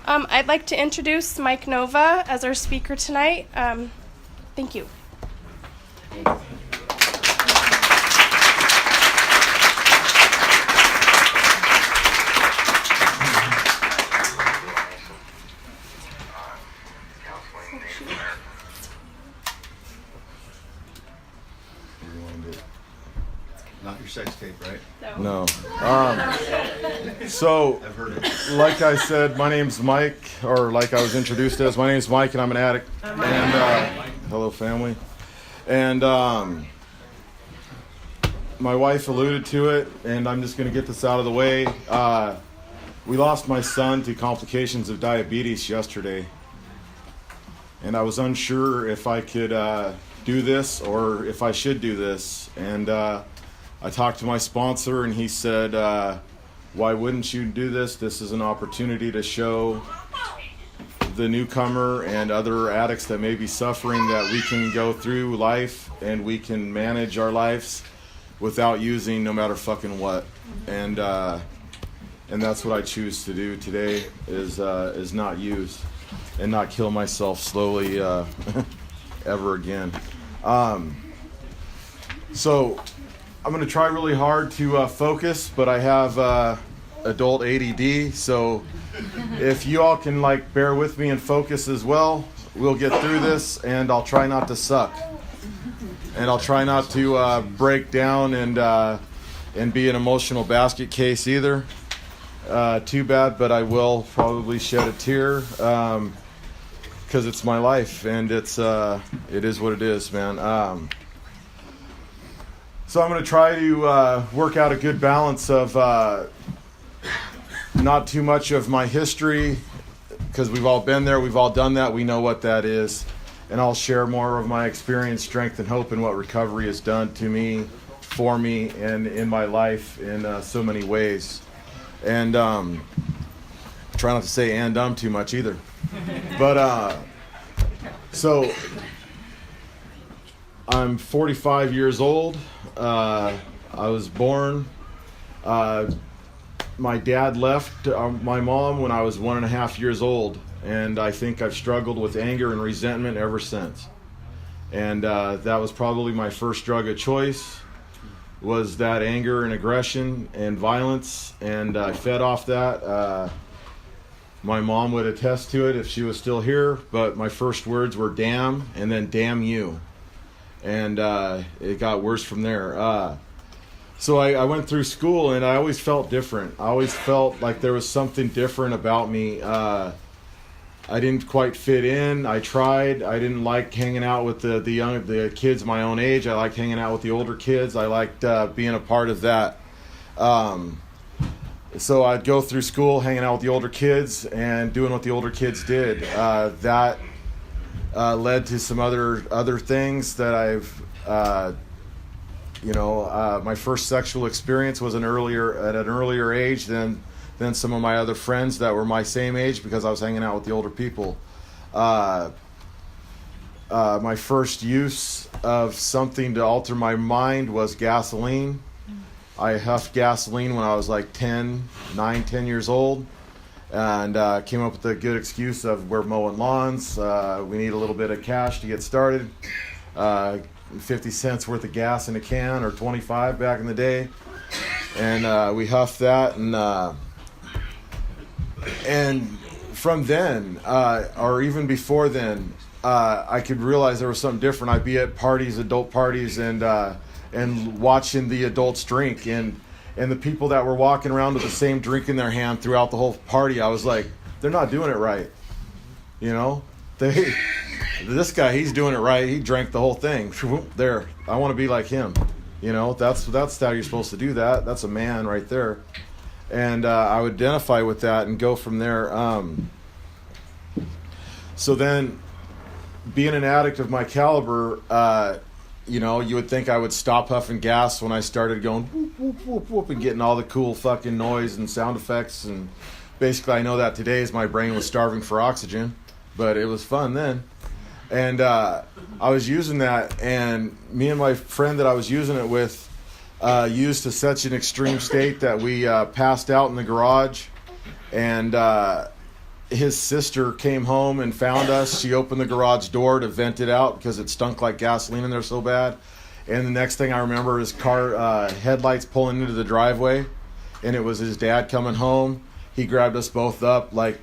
I'd like to introduce Mike Nova as our speaker tonight. Thank you. Not your sex tape, right? No. So, I've heard it. like I said, my name's Mike, or like I was introduced as, my name's Mike, and I'm an addict. And hello, family. And my wife alluded to it, and I'm just going to get this out of the way. We lost my son to complications of diabetes yesterday, and I was unsure if I could do this or if I should do this. And I talked to my sponsor, and he said, why wouldn't you do this? This is an opportunity to show the newcomer and other addicts that may be suffering that we can go through life and we can manage our lives without using no matter fucking what. And that's what I choose to do today, is not use and not kill myself slowly ever again. So I'm going to try really hard to focus, but I have adult ADD, so if you all can bear with me and focus as well, we'll get through this, and I'll try not to suck. And I'll try not to break down and be an emotional basket case either. Too bad, but I will probably shed a tear because it's my life, and it is what it is, man. So I'm going to try to work out a good balance of not too much of my history, because we've all been there, we've all done that, we know what that is. And I'll share more of my experience, strength, and hope, and what recovery has done to me, for me, and in my life in so many ways. And try not to say "and dumb" too much either. But so I'm 45 years old. I was born. My dad left my mom when I was 1.5 years old, and I think I've struggled with anger and resentment ever since. And that was probably my first drug of choice, was that anger and aggression and violence, and I fed off that. My mom would attest to it if she was still here, but my first words were "damn" and then "damn you." And it got worse from there. So I went through school, and I always felt different. I always felt like there was something different about me. I didn't quite fit in. I tried. I didn't like hanging out with the kids my own age. I liked hanging out with the older kids. I liked being a part of that. So I'd go through school hanging out with the older kids and doing what the older kids did. That led to some other things that I've, my first sexual experience was at an earlier age than some of my other friends that were my same age, because I was hanging out with the older people. My first use of something to alter my mind was gasoline. I huffed gasoline when I was 10 years old. And came up with a good excuse of we're mowing lawns. We need a little bit of cash to get started. 50 cents worth of gas in a can, or 25 back in the day. And we huffed that. And from then, or even before then, I could realize there was something different. I'd be at parties, adult parties, and watching the adults drink. And the people that were walking around with the same drink in their hand throughout the whole party, I was like, they're not doing it right. This guy, he's doing it right. He drank the whole thing. There, I want to be like him. That's how you're supposed to do that. That's a man right there. And I would identify with that and go from there. So then, being an addict of my caliber, you would think I would stop huffing gas when I started going whoop, whoop, whoop, whoop, and getting all the cool fucking noise and sound effects. And basically, I know that today is my brain was starving for oxygen, but it was fun then. And I was using that, and me and my friend that I was using it with used to such an extreme state that we passed out in the garage, and his sister came home and found us. She opened the garage door to vent it out because it stunk like gasoline in there so bad. And the next thing I remember is car headlights pulling into the driveway, and it was his dad coming home. He grabbed us both up like,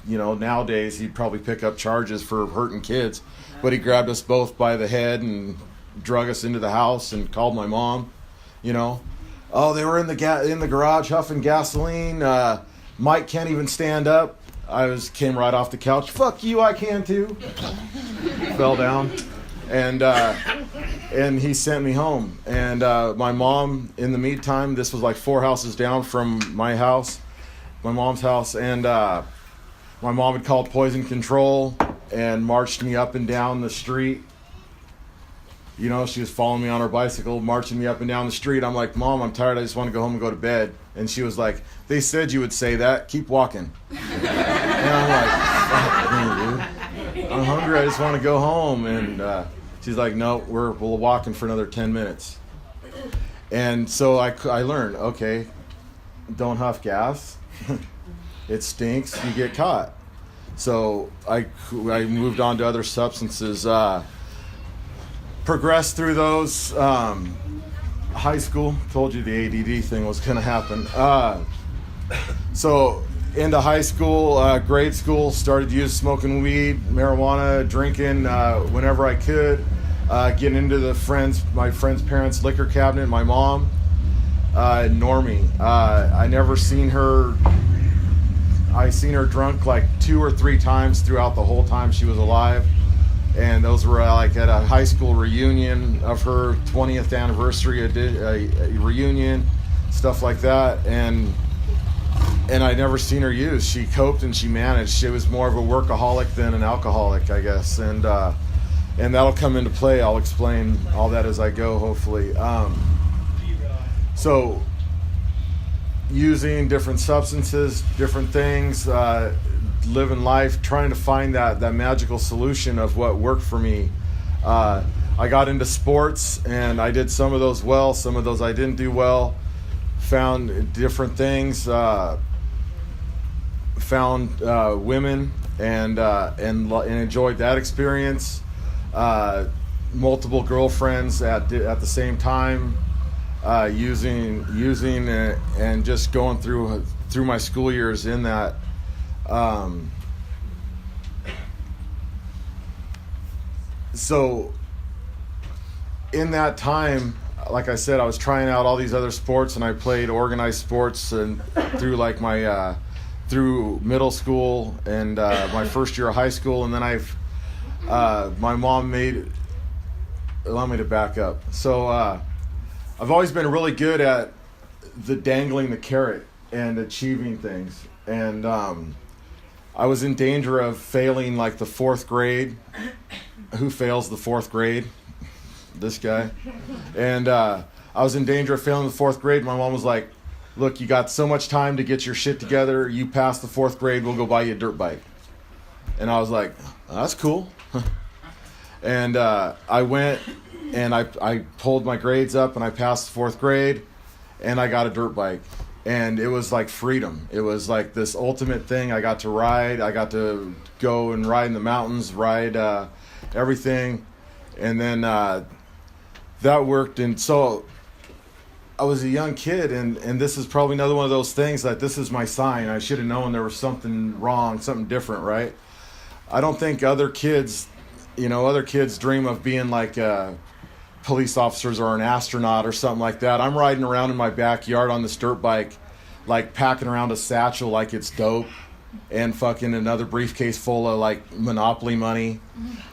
nowadays he'd probably pick up charges for hurting kids, but he grabbed us both by the head and drug us into the house and called my mom. Oh, they were in the garage huffing gasoline. Mike can't even stand up. Came right off the couch. Fuck you, I can too. Fell down, and he sent me home. And my mom, in the meantime, this was like 4 houses down from my house, my mom's house, and my mom had called poison control and marched me up and down the street. She was following me on her bicycle, marching me up and down the street. I'm like, Mom, I'm tired. I just want to go home and go to bed. And she was like, they said you would say that. Keep walking. And I'm like, fuck me, dude. I'm hungry. I just want to go home. And she's like, no, we're walking for another 10 minutes. And so I learned, okay, don't huff gas. It stinks. You get caught. So I moved on to other substances. Progressed through those. High school, told you the ADD thing was going to happen. So into high school, grade school, started smoking weed, marijuana, drinking whenever I could. Getting into my friend's parents' liquor cabinet. My mom, Normie. I never seen her. I seen her drunk like 2 or 3 times throughout the whole time she was alive. And those were like at a high school reunion of her 20th anniversary reunion, stuff like that. And I never seen her use. She coped and she managed. She was more of a workaholic than an alcoholic, I guess. And that'll come into play. I'll explain all that as I go, hopefully. So using different substances, different things, living life, trying to find that magical solution of what worked for me. I got into sports, and I did some of those well, some of those I didn't do well. Found different things, found women, and enjoyed that experience. Multiple girlfriends at the same time, using and just going through my school years in that. So in that time, like I said, I was trying out all these other sports, and I played organized sports and through like my through middle school and my first year of high school, and then my mom allow me to back up. So I've always been really good at dangling the carrot and achieving things, and I was in danger of failing like the 4th grade. Who fails the 4th grade? This guy. And I was in danger of failing the 4th grade. My mom was like, look, you got so much time to get your shit together. You pass the 4th grade, we'll go buy you a dirt bike. And I was like, that's cool. And I went and I pulled my grades up and I passed the 4th grade and I got a dirt bike. And it was like freedom. It was like this ultimate thing. I got to ride. I got to go and ride in the mountains, ride everything. And then that worked. And so I was a young kid, and this is probably another one of those things that this is my sign. I should have known there was something wrong, something different, right? I don't think other kids dream of being like police officers or an astronaut or something like that. I'm riding around in my backyard on this dirt bike, like packing around a satchel like it's dope, and fucking another briefcase full of like Monopoly money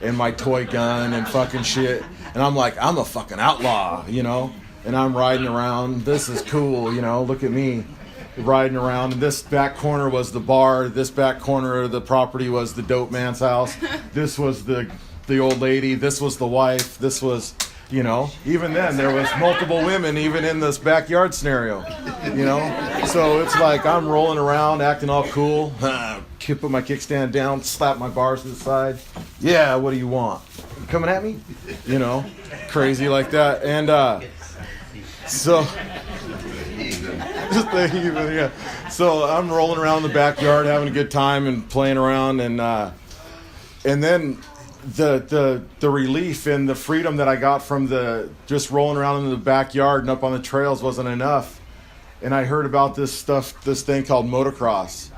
and my toy gun and fucking shit. And I'm like, I'm a fucking outlaw, and I'm riding around. This is cool, look at me riding around. And this back corner was the bar. This back corner of the property was the dope man's house. This was the old lady. This was the wife. This was, even then there was multiple women even in this backyard scenario, So it's like I'm rolling around acting all cool. Put my kickstand down, slap my bars to the side. Yeah, what do you want? You coming at me? Crazy like that. And so Just thinking, yeah. So I'm rolling around in the backyard, having a good time and playing around, and then the relief and the freedom that I got from the just rolling around in the backyard and up on the trails wasn't enough. And I heard about this thing called motocross,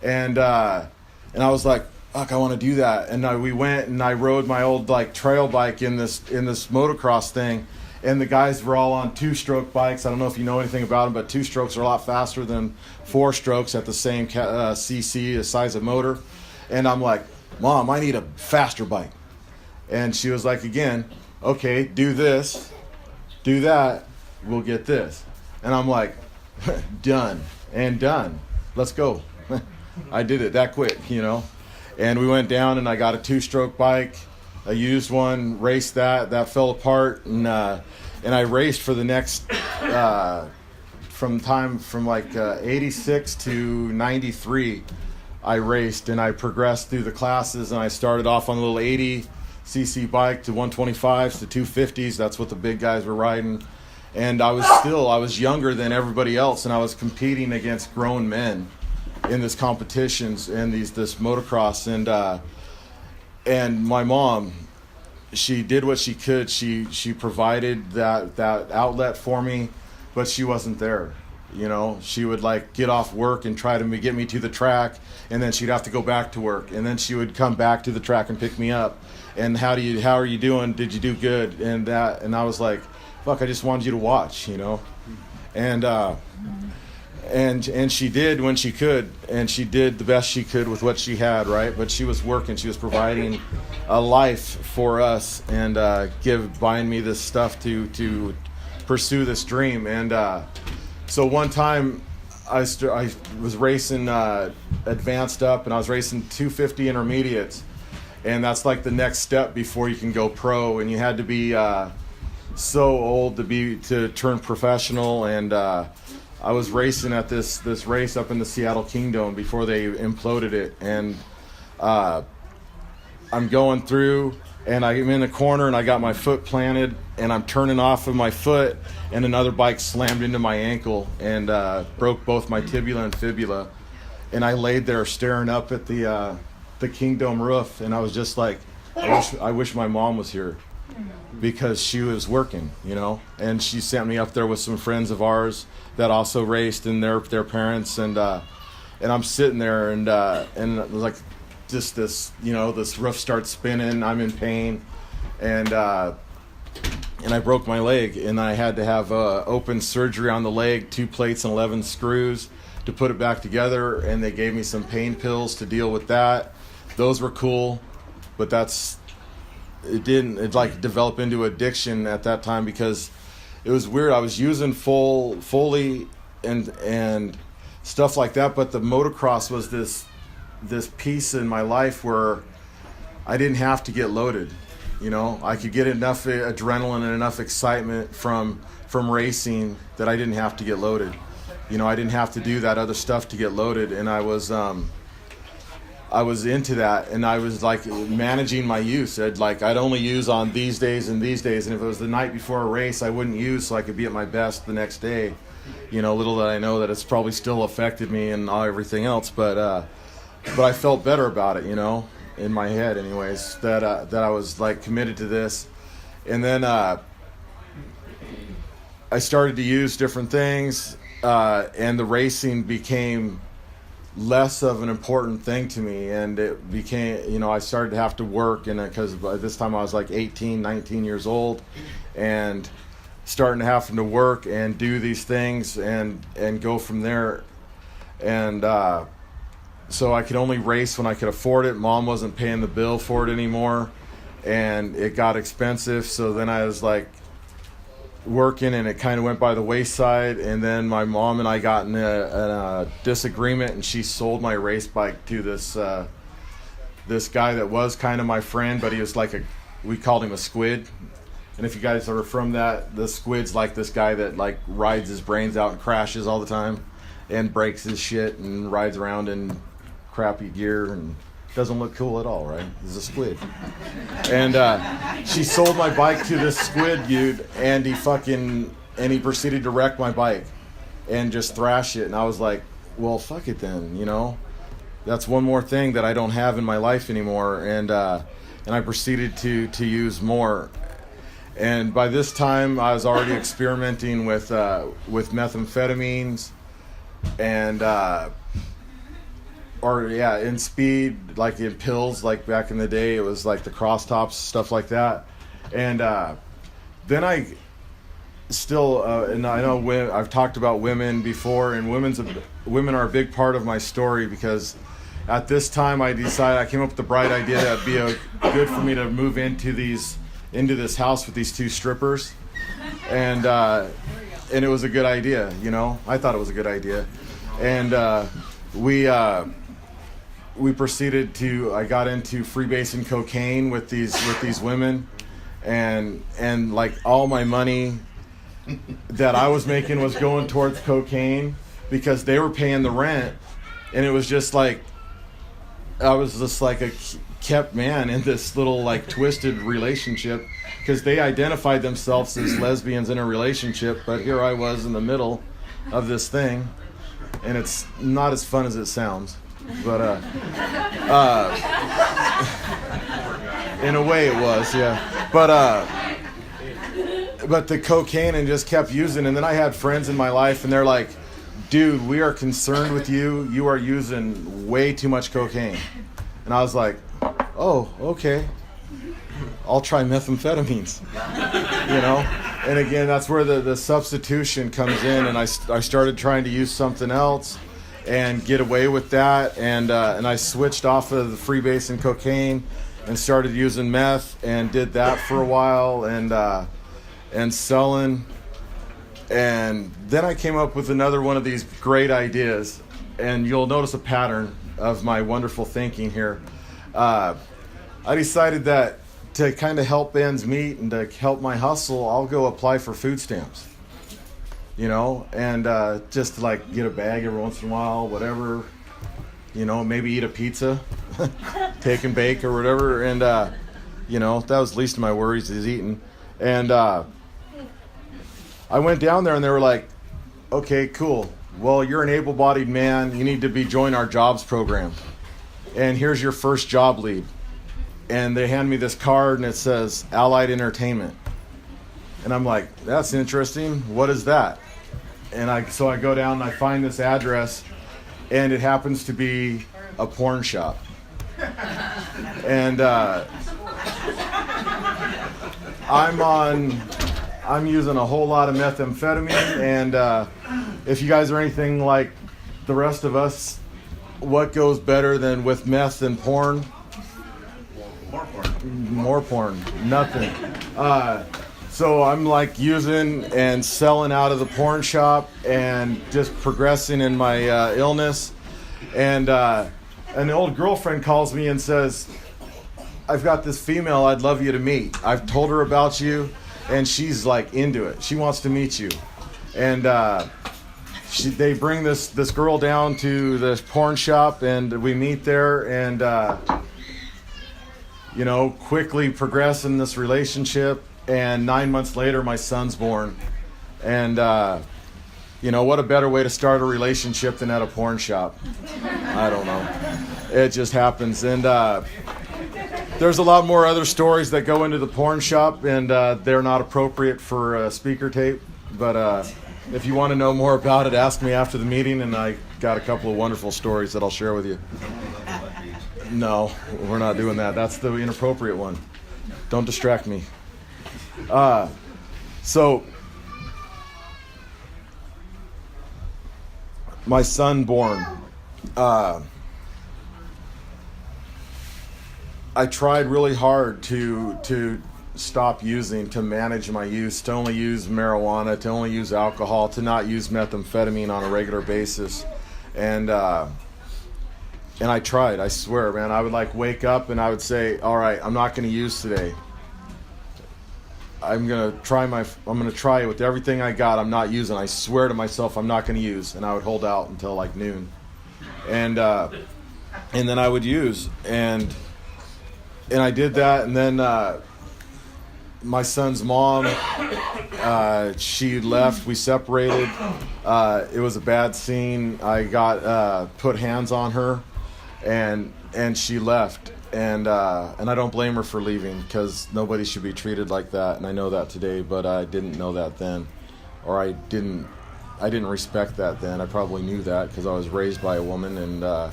and I was like, fuck, I want to do that. And we went and I rode my old like trail bike in this motocross thing, and the guys were all on 2-stroke bikes. I don't know if you know anything about them, but 2 strokes are a lot faster than 4 strokes at the same cc, the size of motor. And I'm like, Mom, I need a faster bike. And she was like, again, okay, do this, do that, we'll get this. And I'm like, done. Let's go. I did it that quick, you know. And we went down and I got a 2-stroke bike, a used one, raced that fell apart, and I raced for the next from 86 to 93. I raced and I progressed through the classes, and I started off on a little 80cc bike to 125s to 250s. That's what the big guys were riding. And I was younger than everybody else, and I was competing against grown men in this competitions and this motocross. And my mom, she did what she could. She provided that outlet for me, but she wasn't there. You know, she would like get off work and try to get me to the track, and then she'd have to go back to work, and then she would come back to the track and pick me up. And how are you doing? Did you do good? And I was like, fuck, I just wanted you to watch, you know. And she did when she could, and she did the best she could with what she had, right? But she was working, she was providing a life for us, and buying me this stuff to pursue this dream. And so one time I was racing advanced up, and I was racing 250 intermediates, and that's like the next step before you can go pro, and you had to be so old to turn professional. And I was racing at this race up in the Seattle Kingdom before they imploded it, and I'm going through, and I'm in a corner, and I got my foot planted, and I'm turning off of my foot, and another bike slammed into my ankle and broke both my tibia and fibula. And I laid there staring up at the Kingdom roof, and I was just like, I wish my mom was here, because she was working, you know. And she sent me up there with some friends of ours that also raced, and their parents, and I'm sitting there, and like just this, you know, this roof starts spinning. I'm in pain, and I broke my leg, and I had to have open surgery on the leg, 2 plates and 11 screws to put it back together. And they gave me some pain pills to deal with that. Those were cool, but it like developed into addiction at that time, because it was weird. I was using Foley and stuff like that, but the motocross was this piece in my life where I didn't have to get loaded. You know, I could get enough adrenaline and enough excitement from racing that I didn't have to get loaded. You know, I didn't have to do that other stuff to get loaded, and I was into that, and I was like managing my use. I'd only use on these days and these days, and if it was the night before a race, I wouldn't use so I could be at my best the next day. You know, little did I know that it's probably still affected me and everything else, but I felt better about it, you know, in my head anyways, that I was like committed to this. And then I started to use different things, and the racing became less of an important thing to me, and it became, you know, I started to have to work, and because by this time I was like 18, 19 years old, and starting to have to work and do these things and go from there. And so I could only race when I could afford it. Mom wasn't paying the bill for it anymore, and it got expensive. So then I was like working, and it kind of went by the wayside. And then my mom and I got in a disagreement, and she sold my race bike to this guy that was kind of my friend, but he was like we called him a squid. And if you guys are from that, the squid's like this guy that like rides his brains out and crashes all the time and breaks his shit and rides around in crappy gear and doesn't look cool at all, right? He's a squid. And she sold my bike to this squid dude, and he proceeded to wreck my bike. and just thrash it. And I was like, well, fuck it then, That's one more thing that I don't have in my life anymore. And I proceeded to use more. And by this time, I was already experimenting with methamphetamines and in speed, like in pills, like back in the day, it was like the crosstops, stuff like that. And then I still, and I know I've talked about women before, and women are a big part of my story, because at this time I came up with the bright idea that it'd be good for me to move into this house with these two strippers, and it was a good idea, I thought it was a good idea, and we proceeded to. I got into freebasing cocaine with these women, and like all my money that I was making was going towards cocaine, because they were paying the rent, and it was just like I was just like a kept man in this little like twisted relationship, because they identified themselves as lesbians in a relationship, but here I was in the middle of this thing, and it's not as fun as it sounds, but in a way it was, yeah, but the cocaine, and just kept using. And then I had friends in my life, and they're like, dude, we are concerned with you. You are using way too much cocaine. And I was like, oh, okay. I'll try methamphetamines, And again, that's where the substitution comes in. And I started trying to use something else and get away with that. And I switched off of the freebasing cocaine and started using meth, and did that for a while, and selling. And then I came up with another one of these great ideas, and you'll notice a pattern of my wonderful thinking here. I decided that to kind of help ends meet and to help my hustle, I'll go apply for food stamps, and just to like get a bag every once in a while, whatever, maybe eat a pizza, take and bake or whatever. And, that was the least of my worries, is eating. And I went down there, and they were like, okay, cool. Well, you're an able-bodied man. You need to join our jobs program. And here's your first job lead. And they hand me this card, and it says Allied Entertainment. And I'm like, that's interesting. What is that? And so I go down and I find this address, and it happens to be a porn shop. And I'm using a whole lot of methamphetamine, and if you guys are anything like the rest of us, what goes better than with meth and porn? More porn. Nothing. So I'm like using and selling out of the porn shop, and just progressing in my illness. And an old girlfriend calls me and says, I've got this female I'd love you to meet. I've told her about you, and she's like into it. She wants to meet you. And they bring this girl down to the porn shop, and we meet there, and quickly progress in this relationship. And 9 months later, my son's born. And what a better way to start a relationship than at a porn shop? I don't know. It just happens. And there's a lot more other stories that go into the porn shop, and they're not appropriate for speaker tape. But if you want to know more about it, ask me after the meeting, and I got a couple of wonderful stories that I'll share with you. No, we're not doing that. That's the inappropriate one. Don't distract me. So my son born. I tried really hard to stop using, to manage my use, to only use marijuana, to only use alcohol, to not use methamphetamine on a regular basis. And I tried, I swear, man. I would like wake up and I would say, all right, I'm not going to use today. I'm going to try it with everything I got. I'm not using. I swear to myself I'm not going to use. And I would hold out until like noon. And then I would use. And I did that, and then my son's mom, she left. We separated. It was a bad scene. I got put hands on her, and she left. And I don't blame her for leaving, because nobody should be treated like that. And I know that today, but I didn't know that then, or I didn't respect that then. I probably knew that because I was raised by a woman, and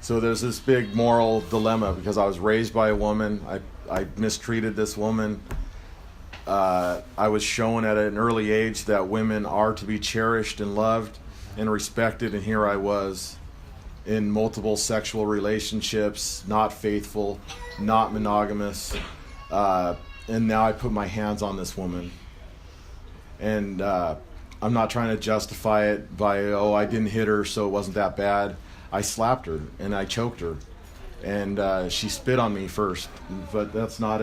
so there's this big moral dilemma because I was raised by a woman. I mistreated this woman. I was shown at an early age that women are to be cherished and loved and respected, and here I was in multiple sexual relationships, not faithful, not monogamous, and now I put my hands on this woman. And I'm not trying to justify it by, I didn't hit her, so it wasn't that bad. I slapped her and I choked her, and she spit on me first. But that's not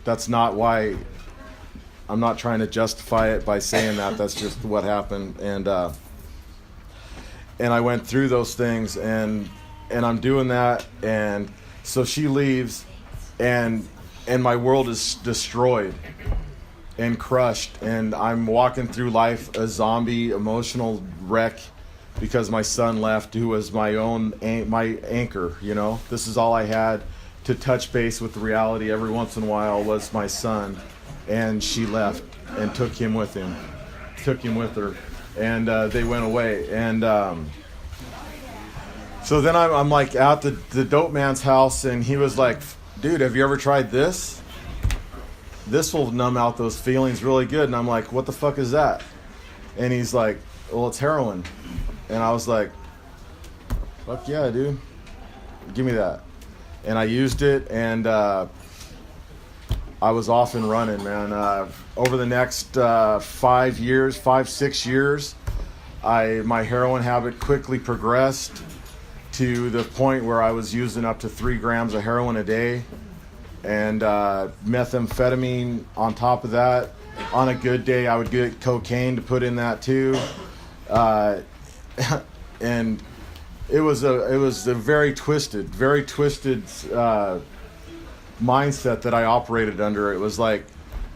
that's not why. I'm not trying to justify it by saying that. That's just what happened, and I went through those things, and I'm doing that, and so she leaves, and my world is destroyed and crushed, and I'm walking through life a zombie, emotional wreck, because my son left, who was my anchor. This is all I had to touch base with the reality every once in a while was my son, and she left and took him with her, and they went away. And so then I'm like at the dope man's house, and he was like, dude, have you ever tried this? This will numb out those feelings really good. And I'm like, what the fuck is that? And he's like, well, it's heroin. And I was like, fuck yeah, dude. Give me that. And I used it, and I was off and running, man. Over the next 5, 6 years, my heroin habit quickly progressed to the point where I was using up to 3 grams of heroin a day, and methamphetamine on top of that. On a good day, I would get cocaine to put in that too. And it was a very twisted mindset that I operated under. It was like,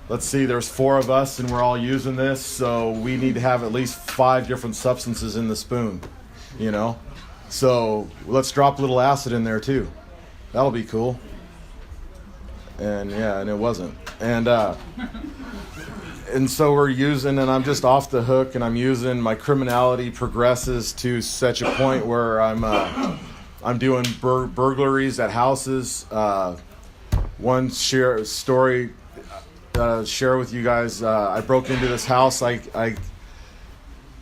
let's see, there's 4 of us and we're all using this, so we need to have at least 5 different substances in the spoon, So let's drop a little acid in there too. That'll be cool. And it wasn't. And so we're using, and I'm just off the hook, and I'm using. My criminality progresses to such a point where I'm doing burglaries at houses. One share with you guys. I broke into this house. And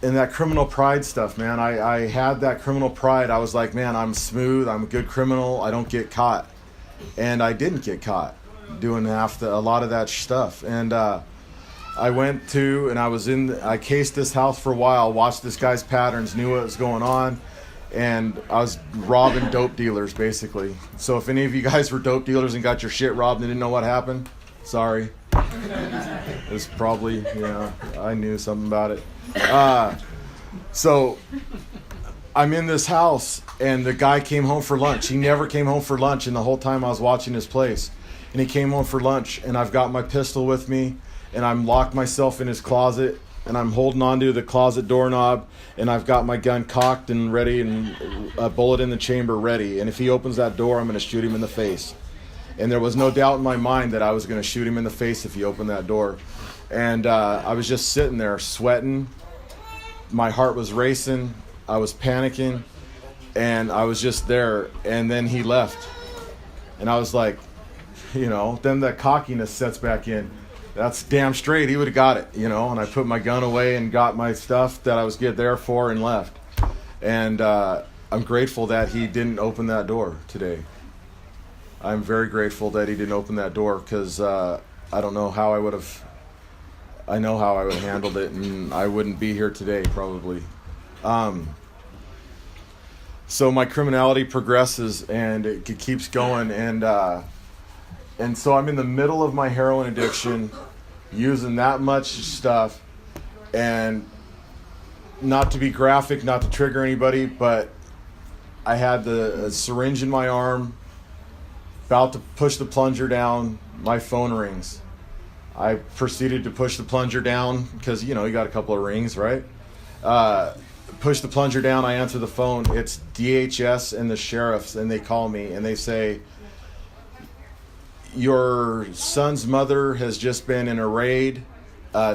that criminal pride stuff, man. I had that criminal pride. I was like, man, I'm smooth. I'm a good criminal. I don't get caught, and I didn't get caught doing a lot of that stuff. And I went to, and I cased this house for a while, watched this guy's patterns, knew what was going on, and I was robbing dope dealers, basically. So if any of you guys were dope dealers and got your shit robbed and didn't know what happened, sorry. It was probably, I knew something about it. So I'm in this house, and the guy came home for lunch. He never came home for lunch in the whole time I was watching his place. And he came home for lunch, and I've got my pistol with me, and I'm locked myself in his closet, and I'm holding onto the closet doorknob, and I've got my gun cocked and ready, and a bullet in the chamber ready. And if he opens that door, I'm going to shoot him in the face. And there was no doubt in my mind that I was going to shoot him in the face if he opened that door. And I was just sitting there sweating. My heart was racing. I was panicking, and I was just there. And then he left, and I was like, then that cockiness sets back in. That's damn straight. He would have got it, and I put my gun away and got my stuff that I was there for and left. And I'm grateful that he didn't open that door today. I'm very grateful that he didn't open that door, because I don't know how I would have. I know how I would have handled it, and I wouldn't be here today probably. So my criminality progresses, and it keeps going, and so I'm in the middle of my heroin addiction, using that much stuff, and not to be graphic, not to trigger anybody, but I had the syringe in my arm, about to push the plunger down, my phone rings. I proceeded to push the plunger down because, you got a couple of rings, right? Push the plunger down, I answer the phone. It's DHS and the sheriffs, and they call me and they say, your son's mother has just been in a raid.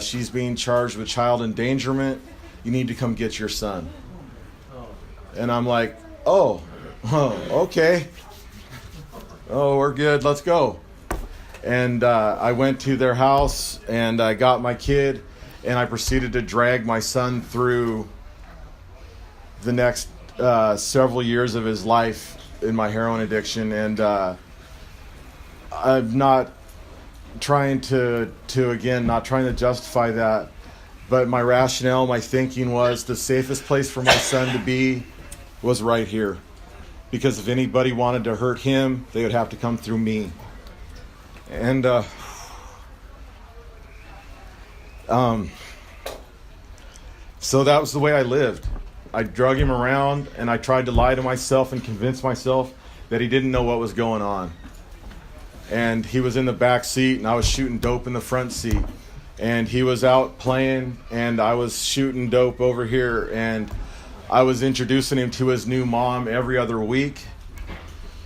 She's being charged with child endangerment. You need to come get your son. And I'm like, oh, okay. Oh, we're good. Let's go. And I went to their house and I got my kid and I proceeded to drag my son through the next several years of his life in my heroin addiction. And I'm not trying to justify that, but my rationale, my thinking was the safest place for my son to be was right here. Because if anybody wanted to hurt him, they would have to come through me. And so that was the way I lived. I drug him around and I tried to lie to myself and convince myself that he didn't know what was going on. And he was in the back seat and I was shooting dope in the front seat. And he was out playing and I was shooting dope over here. And I was introducing him to his new mom every other week.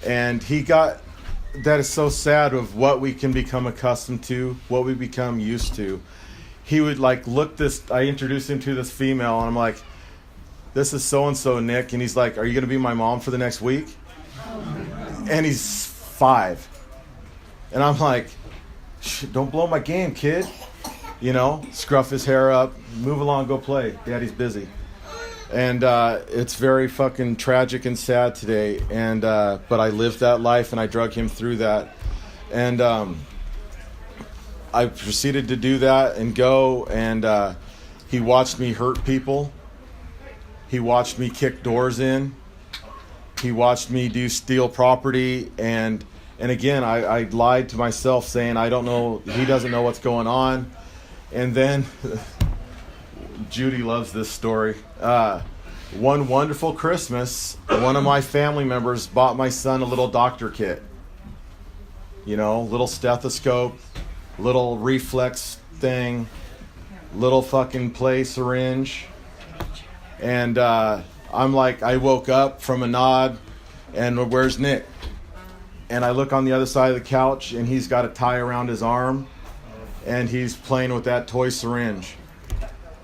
And that is so sad of what we can become accustomed to, what we become used to. He would I introduced him to this female and I'm like, this is so-and-so, Nick. And he's like, are you going to be my mom for the next week? And he's 5. And I'm like, don't blow my game, kid. Scruff his hair up, move along, go play. Daddy's busy. And it's very fucking tragic and sad today. And but I lived that life and I drug him through that. And I proceeded to do that and go. And he watched me hurt people. He watched me kick doors in. He watched me steal property. And again, I lied to myself saying, I don't know, he doesn't know what's going on. And then, Judy loves this story. One wonderful Christmas, one of my family members bought my son a little doctor kit. Little stethoscope, little reflex thing, little fucking play syringe. And I'm like, I woke up from a nod, and where's Nick? And I look on the other side of the couch, and he's got a tie around his arm, and he's playing with that toy syringe.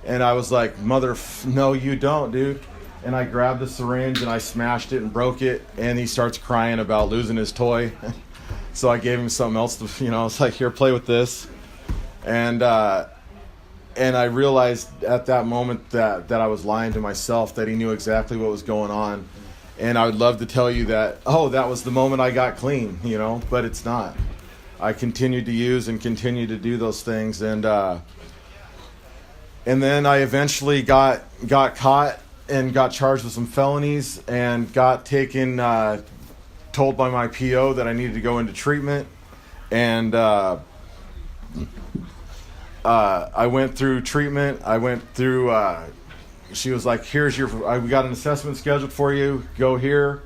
And I was like, no, you don't, dude. And I grabbed the syringe, and I smashed it and broke it, and he starts crying about losing his toy. So I gave him something else to, I was like, here, play with this. And I realized at that moment that I was lying to myself, that he knew exactly what was going on. And I would love to tell you that, that was the moment I got clean, but it's not. I continued to use and continue to do those things. And then I eventually got caught and got charged with some felonies and got taken, told by my PO that I needed to go into treatment. And I went through treatment. She was like, we got an assessment scheduled for you. Go here.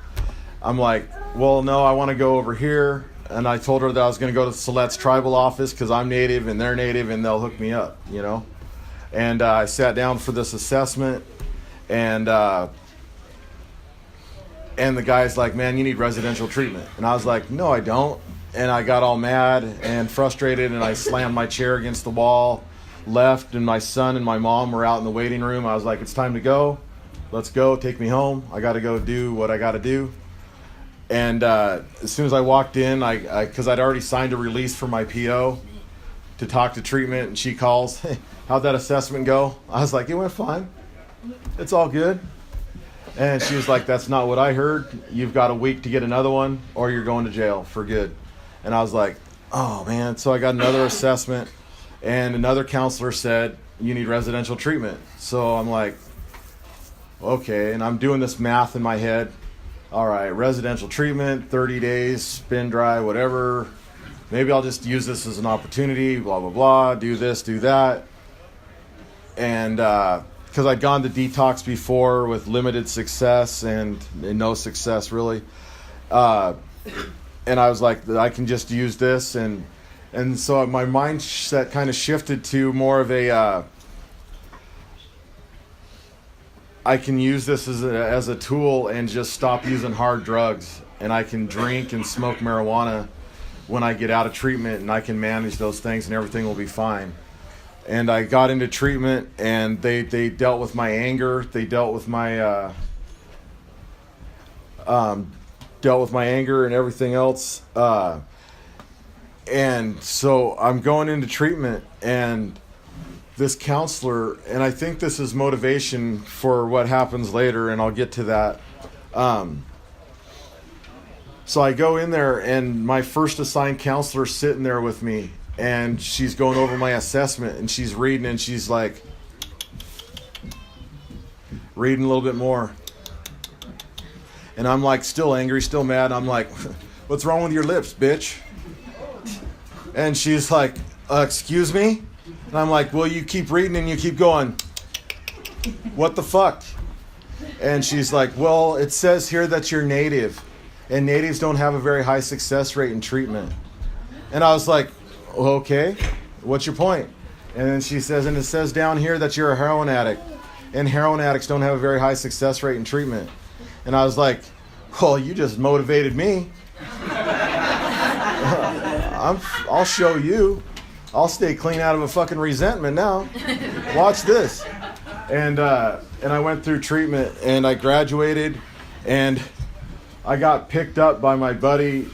I'm like, well, no, I want to go over here. And I told her that I was going to go to Silet's tribal office because I'm native and they're native and they'll hook me up, And I sat down for this assessment and the guy's like, man, you need residential treatment. And I was like, no, I don't. And I got all mad and frustrated and I slammed my chair against the wall. Left, and my son and my mom were out in the waiting room. I was like, it's time to go. Let's go. Take me home. I got to go do what I got to do. And as soon as I walked in, because I'd already signed a release for my PO to talk to treatment, and she calls, hey, how'd that assessment go? I was like, it went fine. It's all good. And she was like, that's not what I heard. You've got a week to get another one, or you're going to jail for good. And I was like, oh, man. So I got another assessment. And another counselor said, you need residential treatment. So I'm like, okay. And I'm doing this math in my head. All right, residential treatment, 30 days, spin dry, whatever. Maybe I'll just use this as an opportunity, blah, blah, blah, do this, do that. And because I'd gone to detox before with limited success and no success, really. And I was like, I can just use this, and so my mindset kind of shifted to more of a I can use this as a tool and just stop using hard drugs, and I can drink and smoke marijuana when I get out of treatment, and I can manage those things, and everything will be fine. And I got into treatment, and they dealt with my anger. They dealt with my anger and everything else. And so I'm going into treatment, and this counselor, and I think this is motivation for what happens later, and I'll get to that. So I go in there, and my first assigned counselor's sitting there with me, and she's going over my assessment, and she's reading, and she's like, reading a little bit more. And I'm like, still angry, still mad. I'm like, what's wrong with your lips, bitch? And she's like, excuse me? And I'm like, well, you keep reading and you keep going, what the fuck? And she's like, well, it says here that you're native, and natives don't have a very high success rate in treatment. And I was like, okay, what's your point? And then she says, and it says down here that you're a heroin addict, and heroin addicts don't have a very high success rate in treatment. And I was like, well, you just motivated me. I'll show you. I'll stay clean out of a fucking resentment now. Watch this. And I went through treatment, and I graduated, and I got picked up by my buddy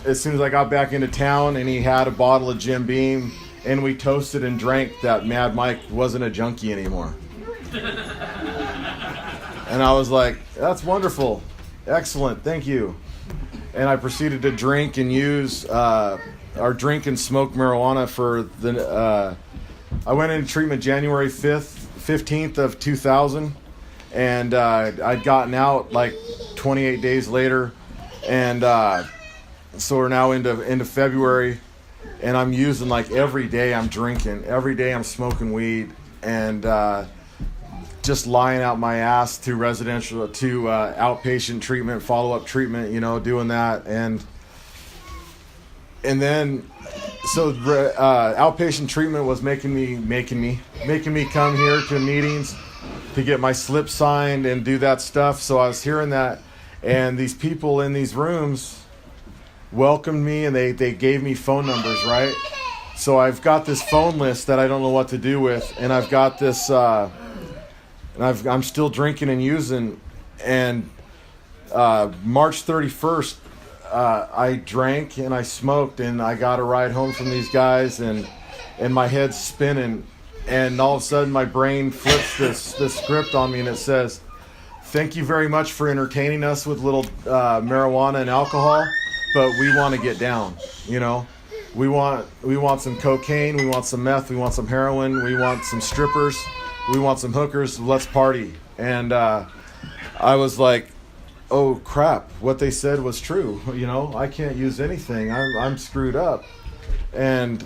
as soon as I got back into town, and he had a bottle of Jim Beam, and we toasted and drank that Mad Mike wasn't a junkie anymore. And I was like, that's wonderful. Excellent. Thank you. And I proceeded to drink and use or drink and smoke marijuana for the I went into treatment January 15th of 2000, and I'd gotten out like 28 days later, and so we're now into February, and I'm using, like, every day I'm drinking, every day I'm smoking weed, and just lying out my ass to residential, to outpatient treatment, follow-up treatment, doing that. And then, so outpatient treatment was making me come here to meetings to get my slip signed and do that stuff. So I was hearing that, and these people in these rooms welcomed me, and they gave me phone numbers, right? So I've got this phone list that I don't know what to do with, and I've got this, and I'm still drinking and using, and March 31st, I drank and I smoked, and I got a ride home from these guys, and my head's spinning, and all of a sudden my brain flips this script on me, and it says, thank you very much for entertaining us with little marijuana and alcohol, but we want to get down, We want some cocaine, we want some meth, we want some heroin, we want some strippers, we want some hookers, let's party. And I was like, oh crap, what they said was true. I can't use anything. I'm screwed up. And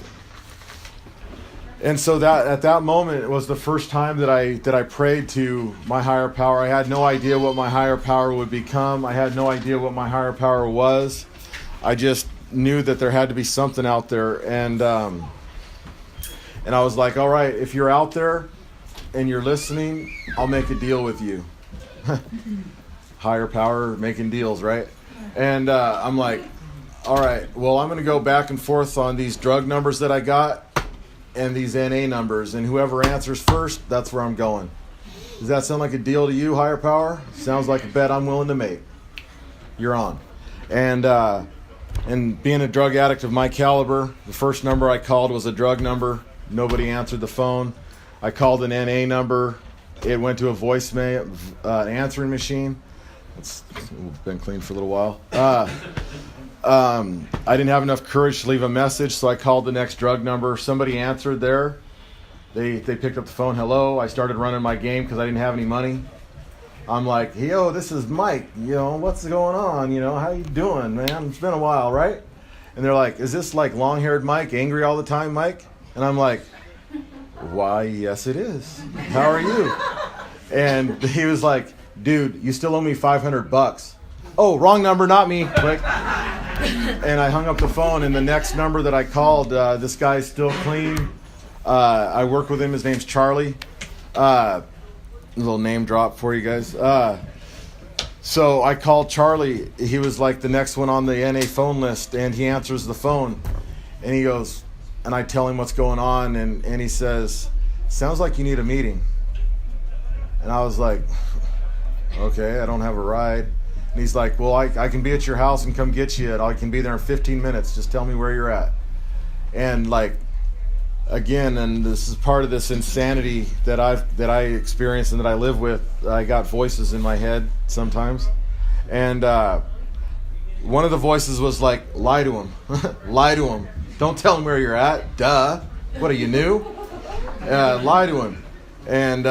so that at that moment, it was the first time that I prayed to my higher power. I had no idea what my higher power would become. I had no idea what my higher power was. I just knew that there had to be something out there. And I was like, all right, if you're out there and you're listening, I'll make a deal with you. Higher power making deals, right? And I'm like, all right, well, I'm going to go back and forth on these drug numbers that I got and these NA numbers, and whoever answers first, that's where I'm going. Does that sound like a deal to you, higher power? Sounds like a bet I'm willing to make. You're on. And being a drug addict of my caliber, the first number I called was a drug number. Nobody answered the phone. I called an NA number. It went to a voicemail, answering machine. It's been clean for a little while. I didn't have enough courage to leave a message, so I called the next drug number. Somebody answered there. They picked up the phone. Hello. I started running my game because I didn't have any money. I'm like, yo, this is Mike. What's going on? How you doing, man? It's been a while, right? And they're like, is this like long-haired Mike, angry all the time, Mike? And I'm like, why, yes, it is. How are you? And he was like, dude, you still owe me $500. Oh, wrong number, not me. Click. And I hung up the phone, and the next number that I called, this guy's still clean. I work with him. His name's Charlie. A little name drop for you guys. So I called Charlie. He was like the next one on the NA phone list, and he answers the phone, and he goes, and I tell him what's going on, and he says, "Sounds like you need a meeting." And I was like, "Okay, I don't have a ride." And he's like, "Well, I can be at your house and come get you. I can be there in 15 minutes. Just tell me where you're at." And like, again, and this is part of this insanity that I experience and that I live with. I got voices in my head sometimes, and one of the voices was like, "Lie to him, lie to him. Don't tell him where you're at. Duh. What are you new? Lie to him." And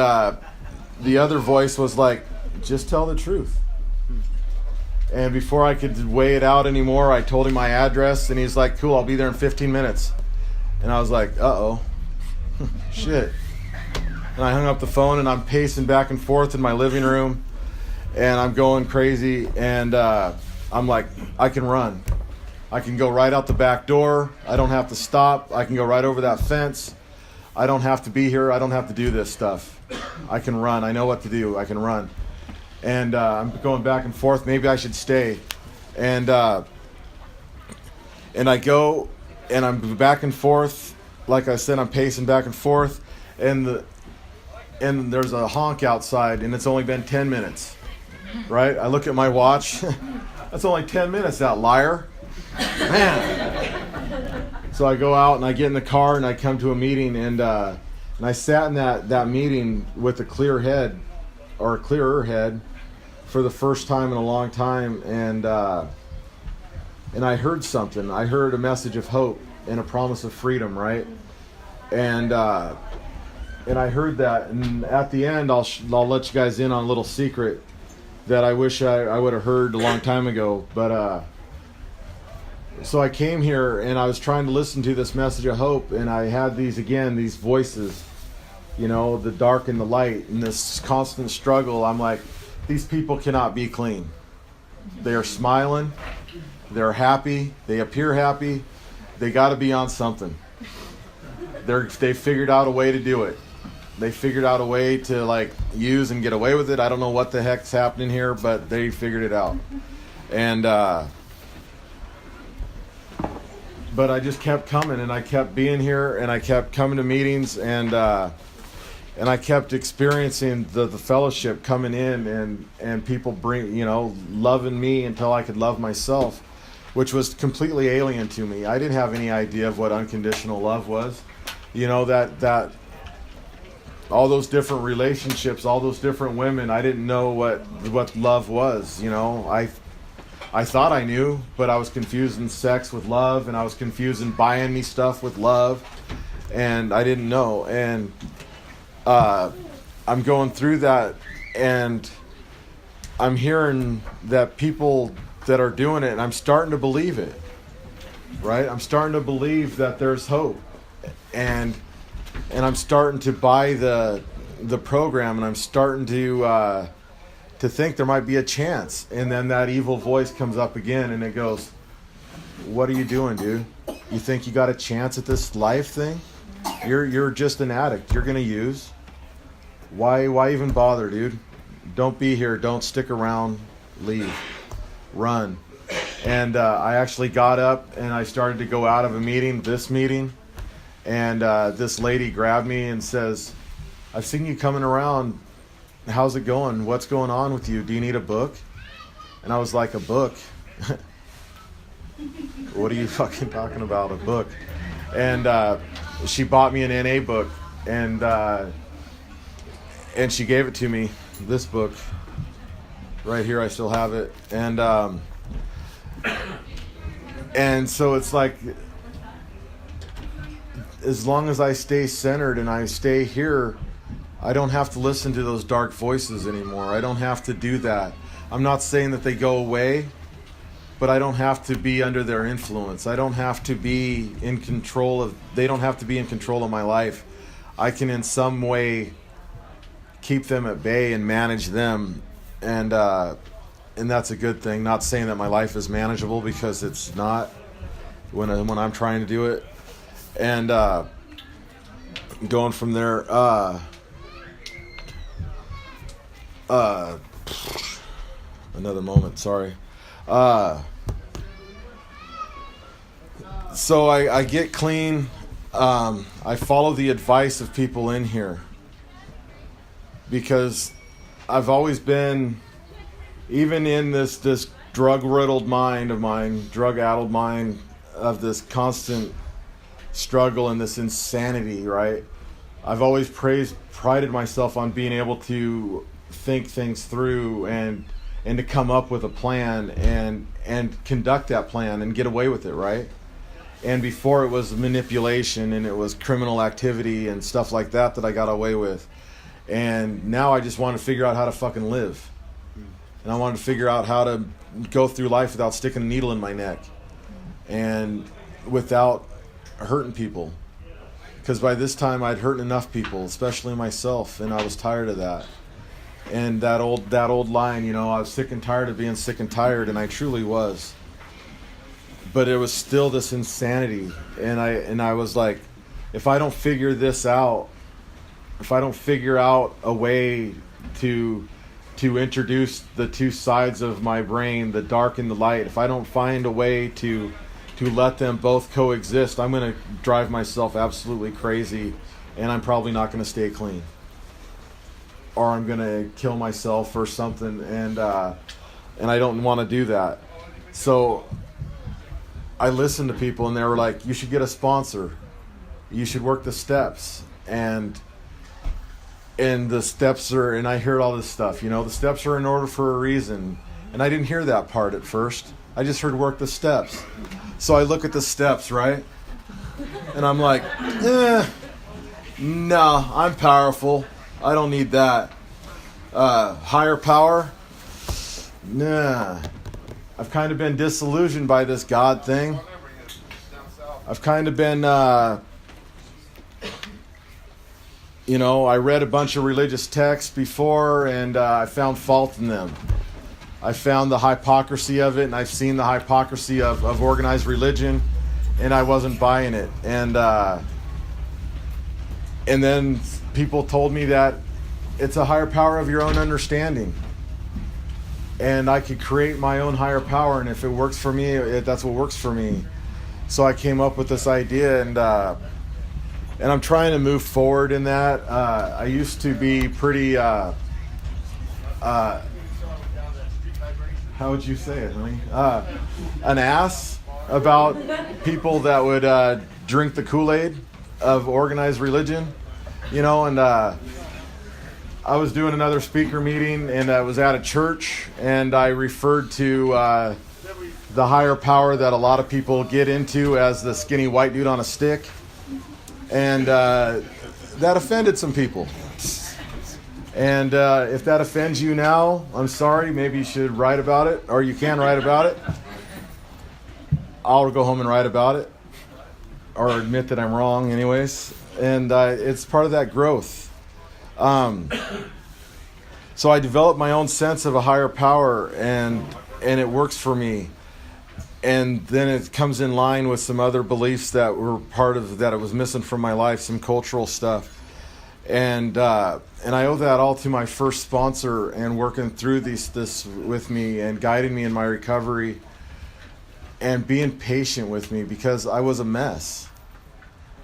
the other voice was like, "Just tell the truth." And before I could weigh it out anymore, I told him my address, and he's like, "Cool, I'll be there in 15 minutes." And I was like, "Uh-oh, shit." And I hung up the phone, and I'm pacing back and forth in my living room, and I'm going crazy, and I'm like, I can run. I can go right out the back door. I don't have to stop. I can go right over that fence. I don't have to be here. I don't have to do this stuff. I can run. I know what to do. I can run. And I'm going back and forth. Maybe I should stay. And I go, and I'm back and forth. Like I said, I'm pacing back and forth. And there's a honk outside, and it's only been 10 minutes. Right? I look at my watch. That's only 10 minutes, that liar. Man. So I go out, and I get in the car, and I come to a meeting. And I sat in that meeting with a clear head, or a clearer head, for the first time in a long time, and I heard something. I heard a message of hope and a promise of freedom, right? And I heard that, and at the end, I'll let you guys in on a little secret that I wish I would have heard a long time ago. But so I came here, and I was trying to listen to this message of hope, and I had these voices, the dark and the light, and this constant struggle. I'm like, these people cannot be clean. They are smiling. They're happy. They appear happy. They got to be on something. They figured out a way to do it. They figured out a way to use and get away with it. I don't know what the heck's happening here, but they figured it out. And but I just kept coming, and I kept being here, and I kept coming to meetings, and I kept experiencing the fellowship coming in, and people loving me until I could love myself, which was completely alien to me. I didn't have any idea of what unconditional love was. That all those different relationships, all those different women, I didn't know what love was. I thought I knew, but I was confusing sex with love, and I was confusing buying me stuff with love, and I didn't know. And I'm going through that, and I'm hearing that people that are doing it, and I'm starting to believe it, right? I'm starting to believe that there's hope, and I'm starting to buy the program, and I'm starting to think there might be a chance. And then that evil voice comes up again, and it goes, "What are you doing, dude? You think you got a chance at this life thing? You're just an addict. You're gonna use. Why even bother, dude? Don't be here. Don't stick around. Leave. Run." And I actually got up, and I started to go out of this meeting, and this lady grabbed me and says, "I've seen you coming around. How's it going? What's going on with you? Do you need a book?" And I was like, "A book? What are you fucking talking about, a book?" And she bought me an NA book, and she gave it to me, this book right here. I still have it. And so it's like, as long as I stay centered and I stay here, I don't have to listen to those dark voices anymore. I don't have to do that. I'm not saying that they go away, but I don't have to be under their influence. I don't have to be in control they don't have to be in control of my life. I can in some way keep them at bay and manage them. And and that's a good thing. Not saying that my life is manageable, because it's not when I'm trying to do it. And going from there, another moment, sorry. So I get clean. I follow the advice of people in here, because I've always been, even in this drug-riddled mind of mine, drug-addled mind, of this constant struggle and this insanity, right? I've always prided myself on being able to think things through and to come up with a plan and conduct that plan and get away with it, right? And before, it was manipulation and it was criminal activity and stuff like that I got away with. And now I just want to figure out how to fucking live. And I wanted to figure out how to go through life without sticking a needle in my neck and without hurting people. Because by this time I'd hurt enough people, especially myself, and I was tired of that. And that old line, I was sick and tired of being sick and tired, and I truly was. But it was still this insanity, and I was like, if I don't figure this out, if I don't figure out a way to introduce the two sides of my brain, the dark and the light, if I don't find a way to let them both coexist, I'm going to drive myself absolutely crazy, and I'm probably not going to stay clean, or I'm going to kill myself or something, and I don't want to do that. So I listened to people, and they were like, you should get a sponsor, you should work the steps, and the steps are, and I heard all this stuff, the steps are in order for a reason, and I didn't hear that part at first. I just heard work the steps. So I look at the steps, right? And I'm like, no, I'm powerful. I don't need that. Higher power? Nah. I've kind of been disillusioned by this God thing. I've kind of been, I read a bunch of religious texts before, and I found fault in them. I found the hypocrisy of it, and I've seen the hypocrisy of organized religion, and I wasn't buying it. And then people told me that it's a higher power of your own understanding, and I could create my own higher power, and if it works for me, that's what works for me. So I came up with this idea, and I'm trying to move forward in that. I used to be pretty how would you say it, honey? An ass about people that would drink the Kool-Aid of organized religion, and I was doing another speaker meeting, and I was at a church, and I referred to the higher power that a lot of people get into as the skinny white dude on a stick, and that offended some people. And if that offends you now, I'm sorry. Maybe you should write about it, or you can write about it. I'll go home and write about it, or admit that I'm wrong anyways. And it's part of that growth. So I developed my own sense of a higher power, and it works for me. And then it comes in line with some other beliefs that were part of that it was missing from my life, some cultural stuff. And I owe that all to my first sponsor, and working through this with me and guiding me in my recovery and being patient with me, because I was a mess.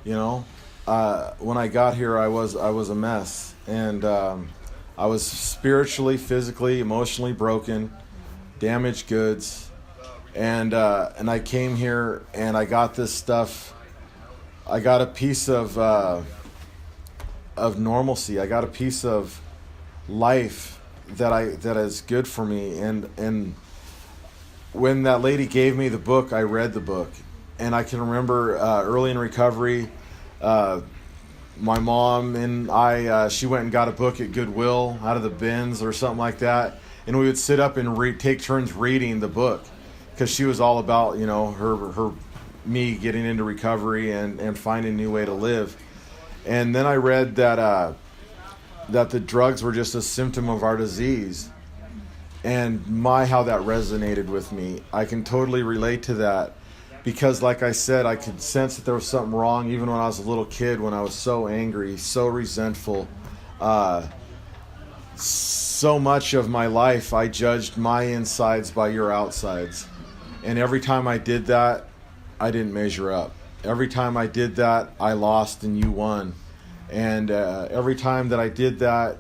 When I got here, I was a mess, and I was spiritually, physically, emotionally broken, damaged goods, and I came here and I got this stuff. I got a piece of normalcy. I got a piece of life that is good for me. And when that lady gave me the book, I read the book, and I can remember early in recovery, my mom and I, she went and got a book at Goodwill out of the bins or something like that, and we would sit up and take turns reading the book, because she was all about her me getting into recovery and finding a new way to live. And then I read that the drugs were just a symptom of our disease, And how that resonated with me. I can totally relate to that because, like I said, I could sense that there was something wrong even when I was a little kid, when I was so angry, so resentful. So much of my life, I judged my insides by your outsides. And every time I did that, I didn't measure up. Every time I did that, I lost and you won. And every time that I did that,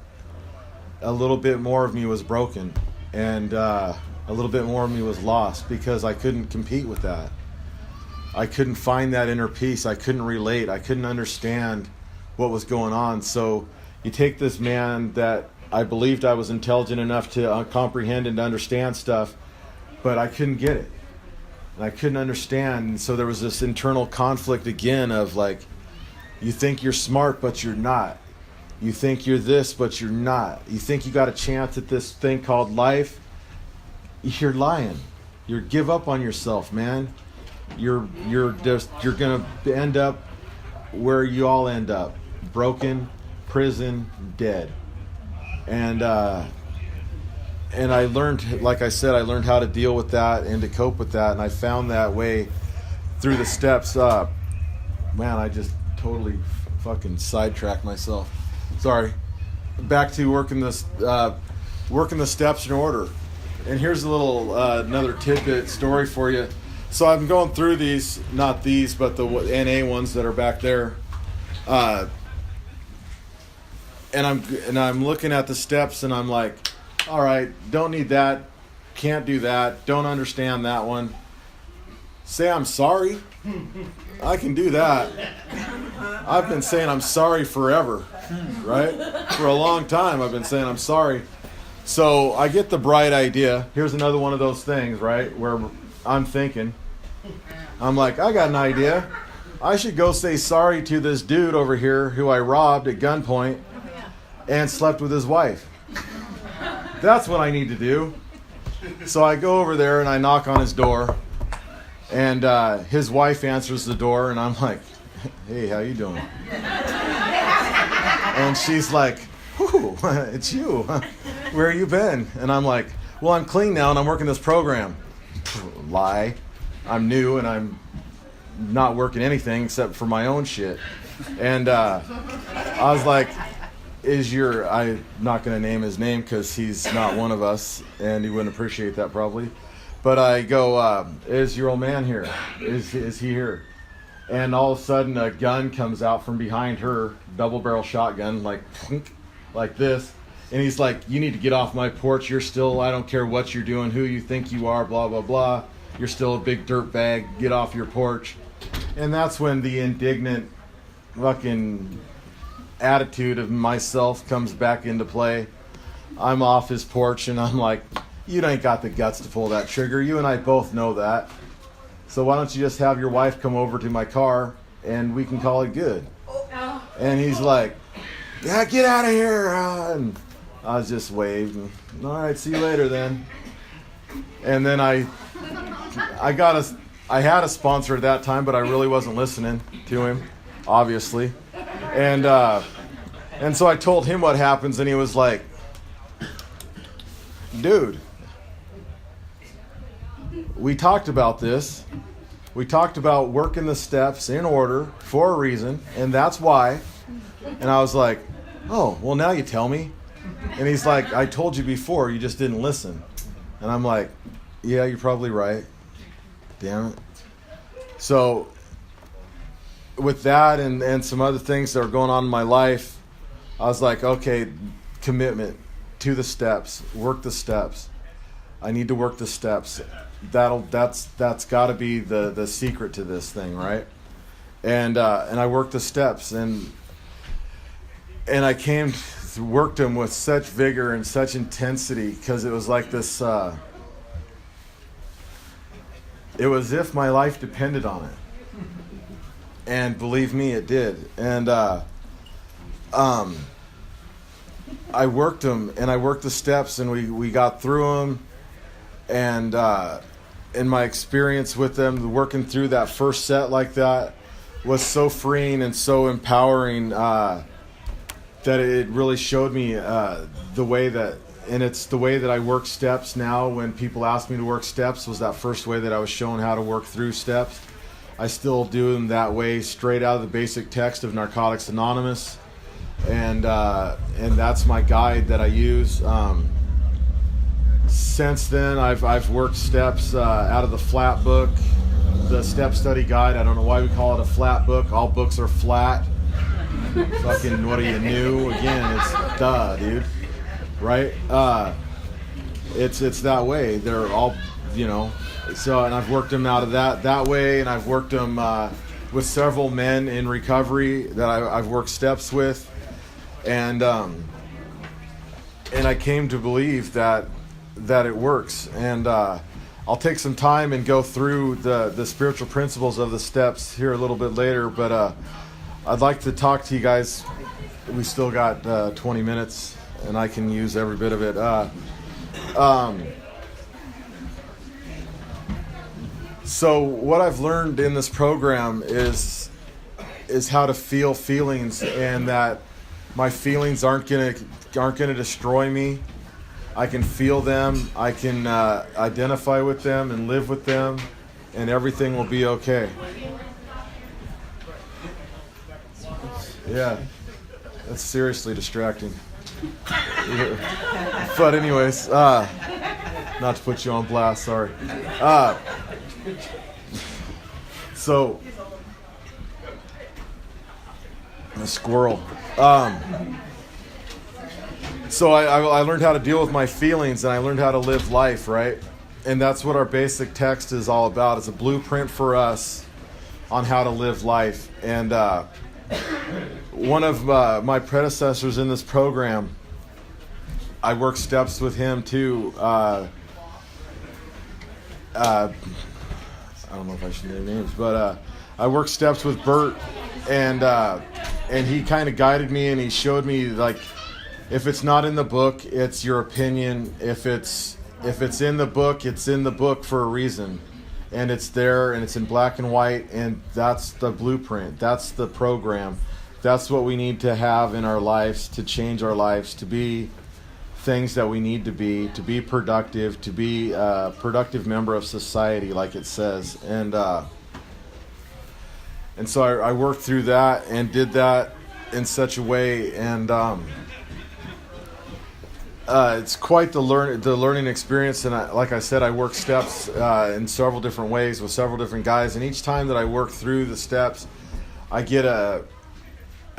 a little bit more of me was broken. And a little bit more of me was lost because I couldn't compete with that. I couldn't find that inner peace. I couldn't relate. I couldn't understand what was going on. So you take this man that I believed I was intelligent enough to comprehend and to understand stuff, but I couldn't get it. And I couldn't understand. And so there was this internal conflict again of like, you think you're smart, but you're not. You think you're this, but you're not. You think you got a chance at this thing called life. You're lying. You give up on yourself, man. You're gonna end up where you all end up, broken, prison, dead. And I learned, like I said, I learned how to deal with that and to cope with that, and I found that way through the steps up. Man, I just totally fucking sidetracked myself. Sorry. Back to working the steps in order. And here's a little another tidbit story for you. So I'm going through these, not these, but the NA ones that are back there. And I'm looking at the steps and I'm like, all right, don't need that, can't do that, don't understand that one. Say I'm sorry. I can do that. I've been saying I'm sorry forever, right? For a long time I've been saying I'm sorry. So I get the bright idea. Here's another one of those things, right? Where I'm thinking, I'm like, I got an idea. I should go say sorry to this dude over here who I robbed at gunpoint and slept with his wife. That's what I need to do. So I go over there and I knock on his door. And his wife answers the door, and I'm like, hey, how you doing? And she's like, ooh, it's you. Where you been? And I'm like, well, I'm clean now, and I'm working this program. Lie. I'm new, and I'm not working anything except for my own shit. And I was like, I'm not going to name his name because he's not one of us, and he wouldn't appreciate that probably. But I go, is your old man here? Is he here? And all of a sudden a gun comes out from behind her, double barrel shotgun, like this. And he's like, you need to get off my porch. You're still, I don't care what you're doing, who you think you are, blah, blah, blah. You're still a big dirt bag. Get off your porch. And that's when the indignant fucking attitude of myself comes back into play. I'm off his porch and I'm like, you ain't got the guts to pull that trigger. You and I both know that. So why don't you just have your wife come over to my car and we can call it good? And he's like, yeah, get out of here. And I was just waved. And, all right, see you later then. And then I had a sponsor at that time, but I really wasn't listening to him, obviously. And so I told him what happens, and he was like, dude, we talked about this. We talked about working the steps in order for a reason, and that's why. And I was like, oh, well, now you tell me. And he's like, I told you before, you just didn't listen. And I'm like, yeah, you're probably right. Damn it. So with that and some other things that are going on in my life, I was like, okay, commitment to the steps, work the steps. I need to work the steps. That's got to be the secret to this thing, right? And I worked the steps, and I worked them with such vigor and such intensity because it was like this. It was as if my life depended on it, and believe me, it did. And I worked them, and I worked the steps, and we got through them. And in my experience with them, working through that first set like that was so freeing and so empowering that it really showed me the way that it's the way that I work steps now. When people ask me to work steps, was that first way that I was shown how to work through steps. I still do them that way, straight out of the basic text of Narcotics Anonymous, and that's my guide that I use. Since then, I've worked steps out of the flat book, the step study guide. I don't know why we call it a flat book. All books are flat. Fucking, what are you new? Again, it's duh, dude. Right? It's that way. They're all, So, and I've worked them out of that way, and I've worked them with several men in recovery that I've worked steps with, and I came to believe that it works. And I'll take some time and go through the spiritual principles of the steps here a little bit later, but I'd like to talk to you guys. We still got 20 minutes, and I can use every bit of it. So what I've learned in this program is how to feel feelings, and that my feelings aren't gonna destroy me. I can feel them. I can identify with them and live with them, and everything will be okay. Yeah, that's seriously distracting. But anyways, not to put you on blast, sorry. So, a squirrel. So I learned how to deal with my feelings, and I learned how to live life, right? And that's what our basic text is all about. It's a blueprint for us on how to live life. And one of my predecessors in this program, I worked steps with him too. I don't know if I should name names, but I worked steps with Bert, and he kind of guided me, and he showed me, like, if it's not in the book, it's your opinion. If it's in the book, it's in the book for a reason, and it's there, and it's in black and white, and that's the blueprint. That's the program. That's what we need to have in our lives to change our lives, to be things that we need to be productive, to be a productive member of society, like it says. And so I worked through that and did that in such a way, and it's quite the learning experience. And like I said, I work steps in several different ways with several different guys, and each time that I work through the steps, I get a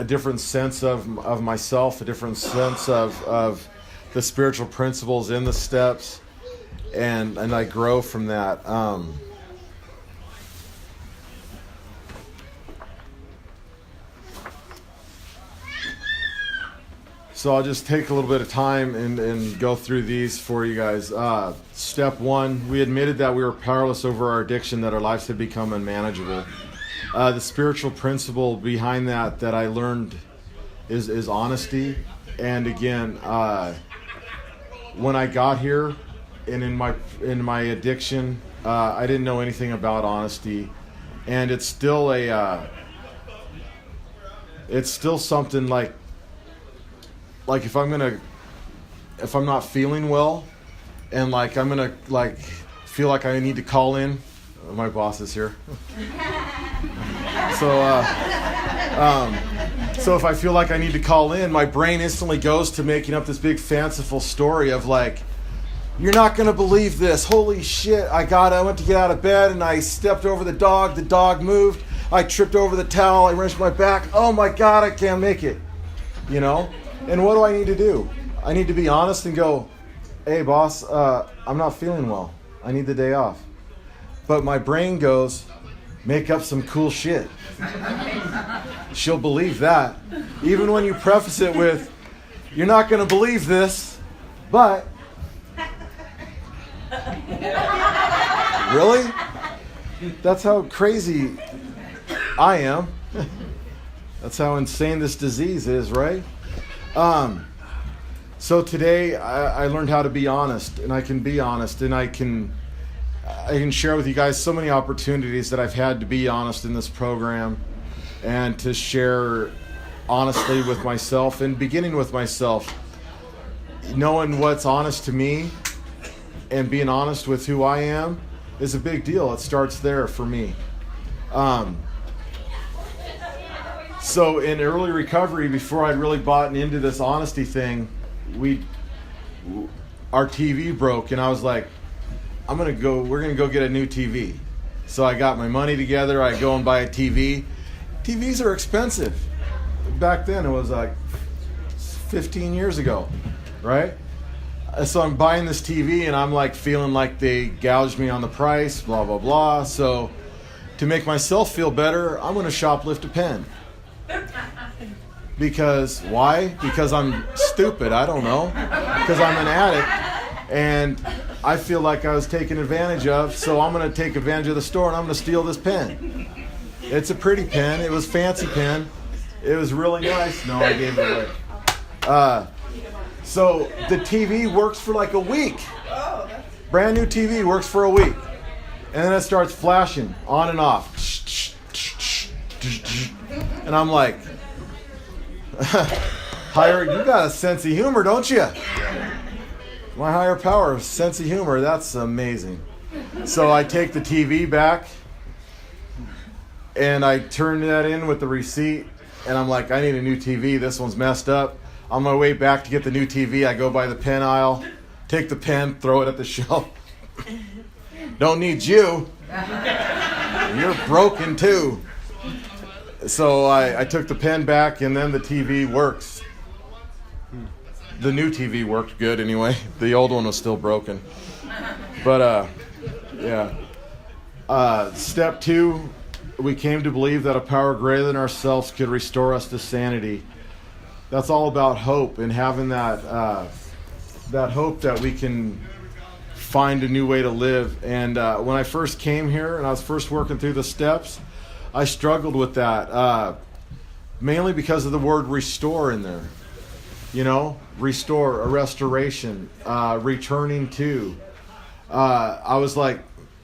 different sense of myself, a different sense of the spiritual principles in the steps, and I grow from that. So I'll just take a little bit of time and go through these for you guys. Step 1, we admitted that we were powerless over our addiction, that our lives had become unmanageable. The spiritual principle behind that I learned is honesty. And again, when I got here and in my addiction, I didn't know anything about honesty, and it's still something like if I'm not feeling well, and like I'm gonna like feel like I need to call in. My boss is here. So if I feel like I need to call in, my brain instantly goes to making up this big fanciful story of like, you're not going to believe this. Holy shit, I went to get out of bed and I stepped over the dog moved, I tripped over the towel, I wrenched my back. Oh my God, I can't make it. And what do I need to do? I need to be honest and go, hey boss, I'm not feeling well. I need the day off. But my brain goes, make up some cool shit. She'll believe that. Even when you preface it with, you're not going to believe this, but... Really? That's how crazy I am. That's how insane this disease is, right? So today I learned how to be honest, and I can be honest, and I can share with you guys so many opportunities that I've had to be honest in this program, and to share honestly with myself, and beginning with myself. knowing what's honest to me and being honest with who I am is a big deal. It starts there for me. So in early recovery, before I'd really bought into this honesty thing, our TV broke, and I was like, we're gonna go get a new TV. So I got my money together, I go and buy a TV. TVs are expensive. Back then it was like 15 years ago, right? So I'm buying this TV and I'm like feeling like they gouged me on the price, blah, blah, blah. So to make myself feel better, I'm gonna shoplift a pen. Because, why? Because I'm stupid, I don't know. Because I'm an addict and I feel like I was taken advantage of, so I'm going to take advantage of the store and I'm going to steal this pen. It's a pretty pen. It was a fancy pen. It was really nice. No, I gave it away. So the TV works for like a week. Brand new TV works for a week. And then it starts flashing on and off. And I'm like, you got a sense of humor, don't you? My higher power, sense of humor, that's amazing. So I take the TV back and I turn that in with the receipt and I'm like, I need a new TV. This one's messed up. On my way back to get the new TV, I go by the pen aisle, take the pen, throw it at the shelf. Don't need you. You're broken too. So I took the pen back and then the TV works. The new TV worked good anyway. The old one was still broken. But yeah. Step 2, we came to believe that a power greater than ourselves could restore us to sanity. That's all about hope and having that hope that we can find a new way to live. And when I first came here and I was first working through the steps, I struggled with that, mainly because of the word restore in there. You know, restore, a restoration, returning to. I was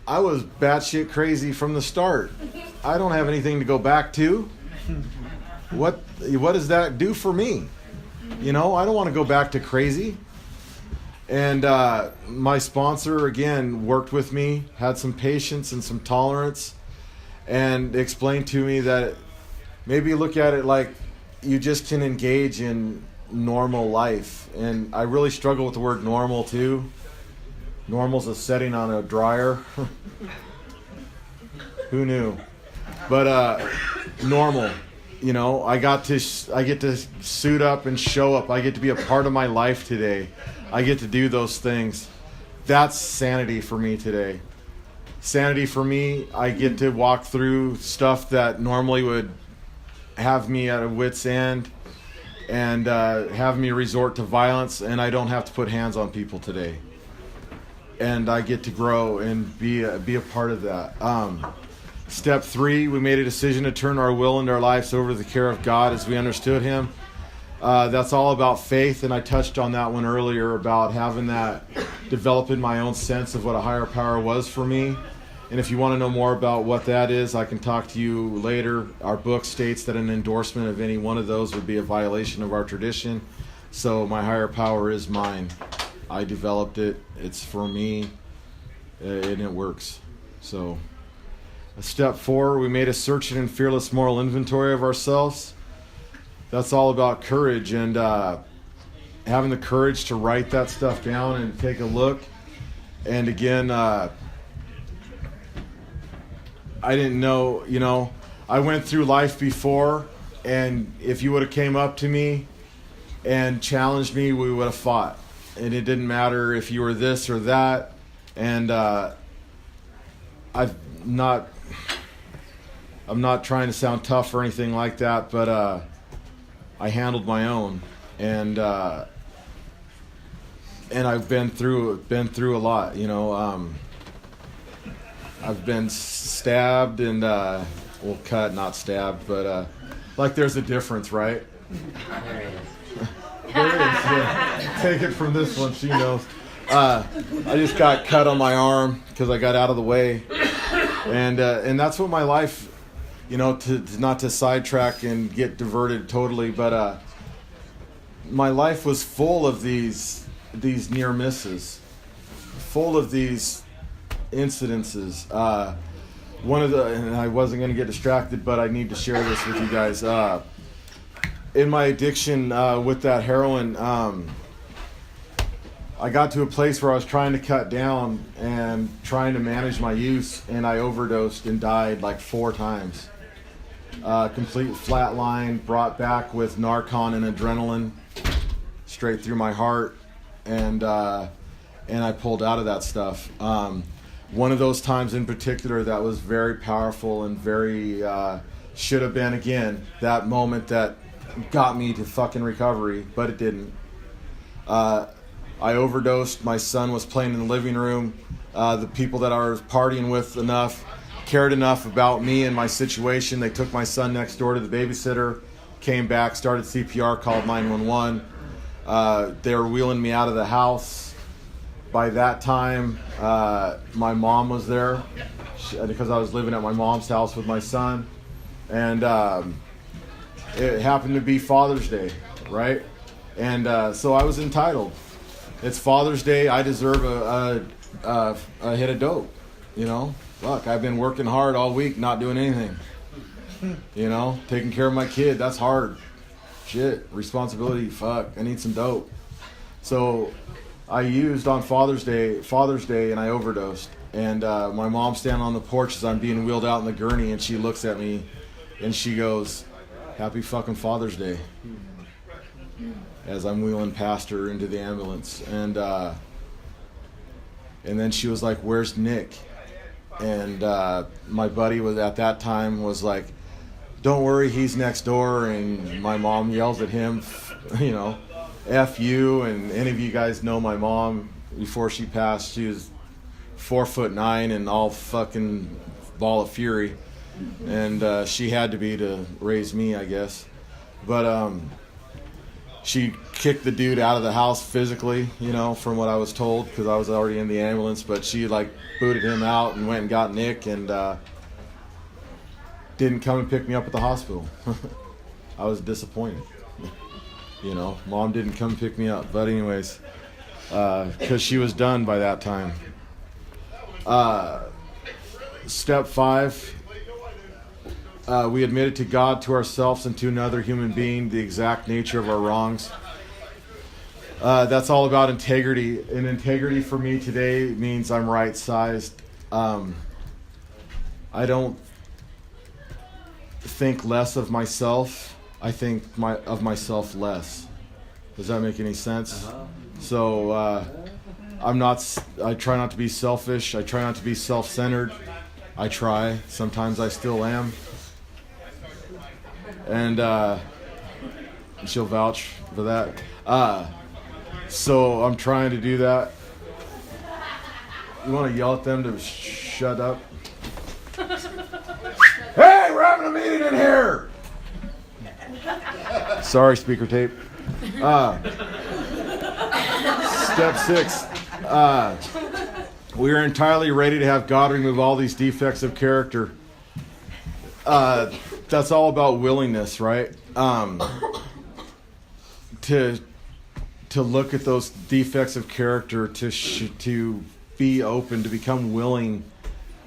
batshit crazy from the start. I don't have anything to go back to. What does that do for me? You know, I don't want to go back to crazy. And my sponsor, again, worked with me, had some patience and some tolerance, and explained to me that maybe look at it like you just can engage in normal life. And I really struggle with the word normal too. Normal's a setting on a dryer. Who knew? But normal, you know, I get to suit up and show up. I get to be a part of my life today. I get to do those things. That's sanity for me today. Sanity for me, I get to walk through stuff that normally would have me at a wit's end and have me resort to violence, and I don't have to put hands on people today. And I get to grow and be a part of that. Step 3, we made a decision to turn our will and our lives over to the care of God as we understood Him. That's all about faith, and I touched on that one earlier about having that, developing my own sense of what a higher power was for me. And if you want to know more about what that is, I can talk to you later. Our book states that an endorsement of any one of those would be a violation of our tradition. So my higher power is mine. I developed it. It's for me, and it works. So step 4, we made a searching and fearless moral inventory of ourselves. That's all about courage and having the courage to write that stuff down and take a look. And again, I didn't know, you know, I went through life before, and if you would have came up to me and challenged me, we would have fought. And it didn't matter if you were this or that. And I'm not trying to sound tough or anything like that, but I handled my own, and I've been through a lot, you know. I've been stabbed and cut, not stabbed, but like there's a difference, right? There it is. Yeah. Take it from this one, she knows. I just got cut on my arm because I got out of the way, and that's what my life, you know, to not to sidetrack and get diverted totally, but my life was full of these these near misses, full of these incidences. One of the, and I wasn't going to get distracted, but I need to share this with you guys. In my addiction with that heroin, I got to a place where I was trying to cut down and trying to manage my use, and I overdosed and died like 4 times. Complete flatline, brought back with Narcon and adrenaline straight through my heart, and I pulled out of that stuff. One of those times in particular that was very powerful and very should have been, again, that moment that got me to fucking recovery, but it didn't. I overdosed. My son was playing in the living room. The people that I was partying with cared enough about me and my situation. They took my son next door to the babysitter, came back, started CPR, called 911. They were wheeling me out of the house. By that time, my mom was there because I was living at my mom's house with my son. And it happened to be Father's Day, right? And so I was entitled. It's Father's Day. I deserve a hit of dope, you know? Look, I've been working hard all week, not doing anything. You know, taking care of my kid, that's hard. Shit, responsibility, fuck, I need some dope. So I used on Father's Day, and I overdosed. And my mom's standing on the porch as I'm being wheeled out in the gurney, and she looks at me, and she goes, "Happy fucking Father's Day," as I'm wheeling past her into the ambulance. And then she was like, "Where's Nick?" And my buddy was at that time was like, "Don't worry, he's next door." And my mom yells at him, you know, "F you." And any of you guys know my mom, before she passed, she was 4'9" and all fucking ball of fury. And she had to be to raise me, I guess. But she kicked the dude out of the house physically, you know, from what I was told, because I was already in the ambulance. But she like booted him out and went and got Nick, and didn't come and pick me up at the hospital. I was disappointed. You know, Mom didn't come pick me up. But anyways, because she was done by that time. Step 5. We admitted to God, to ourselves, and to another human being the exact nature of our wrongs. That's all about integrity. And integrity for me today means I'm right-sized. I don't think less of myself. I think of myself less. Does that make any sense? So I try not to be selfish. I try not to be self-centered. I try. Sometimes I still am. And she'll vouch for that. So I'm trying to do that. You want to yell at them to shut up? Hey, we're having a meeting in here! Sorry, speaker tape. Step 6. We are entirely ready to have God remove all these defects of character. That's all about willingness, right? To look at those defects of character, to be open, to become willing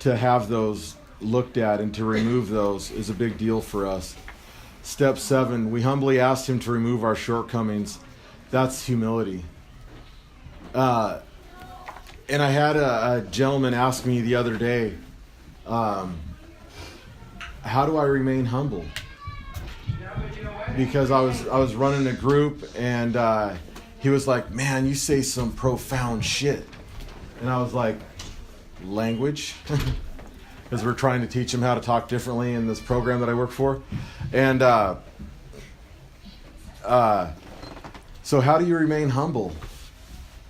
to have those looked at and to remove those is a big deal for us. Step 7, we humbly asked him to remove our shortcomings. That's humility. And I had a gentleman ask me the other day, how do I remain humble? Because I was running a group, and he was like, "Man, you say some profound shit." And I was like, "Language?" Because we're trying to teach him how to talk differently in this program that I work for. And so how do you remain humble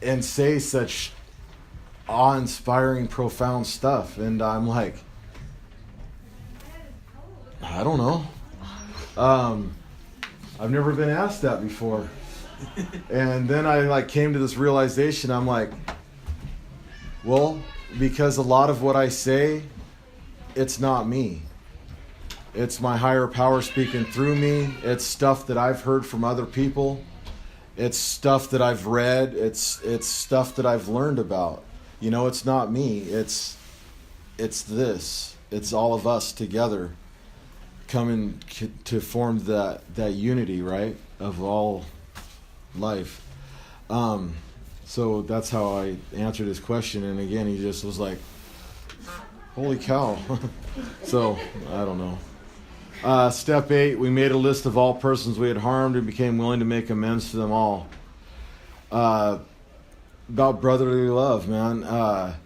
and say such awe-inspiring, profound stuff? And I'm like, I don't know. I've never been asked that before. And then I came to this realization. I'm like, well, because a lot of what I say, it's not me. It's my higher power speaking through me. It's stuff that I've heard from other people. It's stuff that I've read. It's stuff that I've learned about. You know, it's not me. It's this. It's all of us together coming to form that unity, right, of all life. So that's how I answered his question. And again, he just was like, holy cow. So, I don't know. Step 8, we made a list of all persons we had harmed and became willing to make amends to them all. About brotherly love, man. I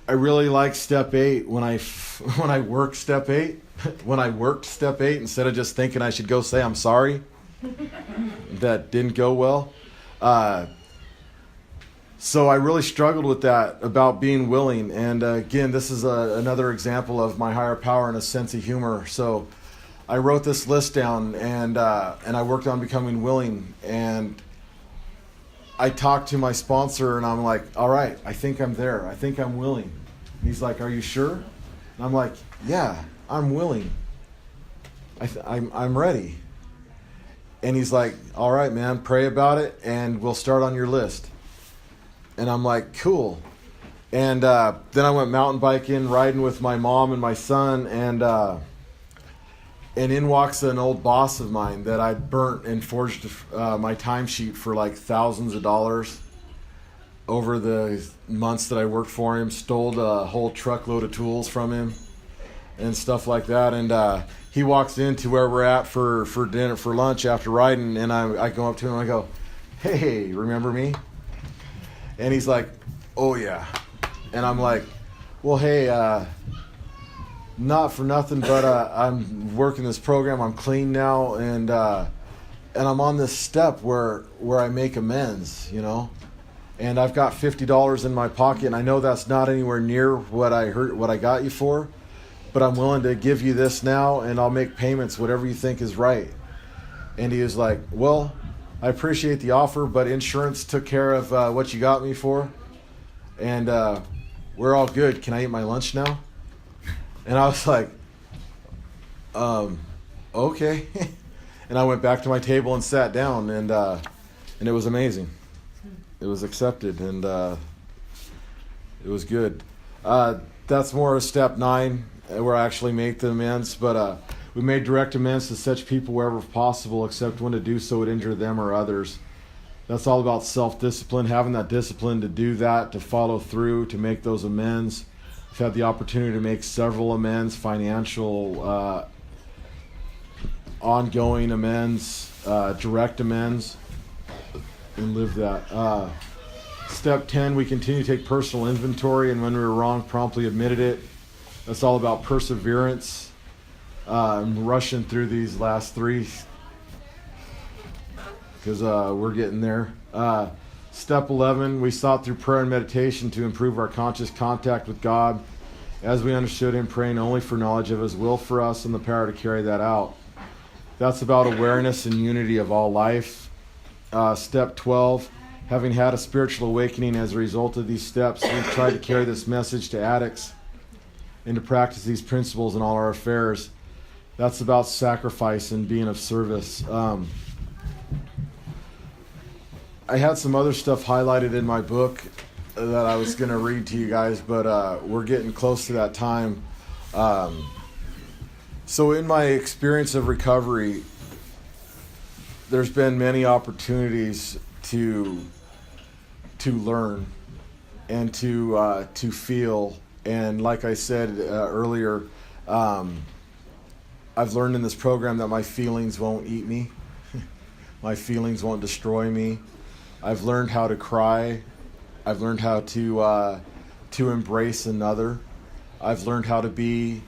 really like step 8 when I worked step 8. When I worked step 8, instead of just thinking I should go say I'm sorry, that didn't go well. So I really struggled with that, about being willing. And again, this is another example of my higher power and a sense of humor. So I wrote this list down, and I worked on becoming willing. And I talked to my sponsor, and I'm like, all right, I think I'm there. I think I'm willing. And he's like, are you sure? And I'm like, yeah, I'm willing. I'm ready. And he's like, all right, man, pray about it, and we'll start on your list. And I'm like, cool. And then I went mountain biking, riding with my mom and my son, and in walks an old boss of mine that I'd burnt and forged my timesheet for like thousands of dollars over the months that I worked for him. Stole a whole truckload of tools from him and stuff like that. And he walks into where we're at for dinner, for lunch after riding, and I go up to him and I go, hey, remember me? And he's like, oh yeah. And I'm like, well, hey, not for nothing, but I'm working this program. I'm clean now, and I'm on this step where I make amends, you know. And I've got $50 in my pocket, and I know that's not anywhere near what I got you for, but I'm willing to give you this now, and I'll make payments, whatever you think is right. And he was like, well, I appreciate the offer, but insurance took care of what you got me for, and we're all good. Can I eat my lunch now? And I was like, okay. And I went back to my table and sat down, and it was amazing. It was accepted, and it was good. That's more of step 9, where I actually make the amends, but we made direct amends to such people wherever possible, except when to do so would injure them or others. That's all about self-discipline, having that discipline to do that, to follow through, to make those amends. I've had the opportunity to make several amends, financial, ongoing amends, direct amends, and live that. Step 10, we continue to take personal inventory, and when we were wrong, promptly admitted it. That's all about perseverance. I'm rushing through these last 3 because we're getting there. Step 11, we sought through prayer and meditation to improve our conscious contact with God as we understood Him, praying only for knowledge of His will for us and the power to carry that out. That's about awareness and unity of all life. Step 12, having had a spiritual awakening as a result of these steps, we've tried to carry this message to addicts and to practice these principles in all our affairs. That's about sacrifice and being of service. I had some other stuff highlighted in my book that I was going to read to you guys, but we're getting close to that time. So in my experience of recovery, there's been many opportunities to learn and to feel. And like I said earlier, I've learned in this program that my feelings won't eat me. My feelings won't destroy me. I've learned how to cry. I've learned how to embrace another. I've learned how to be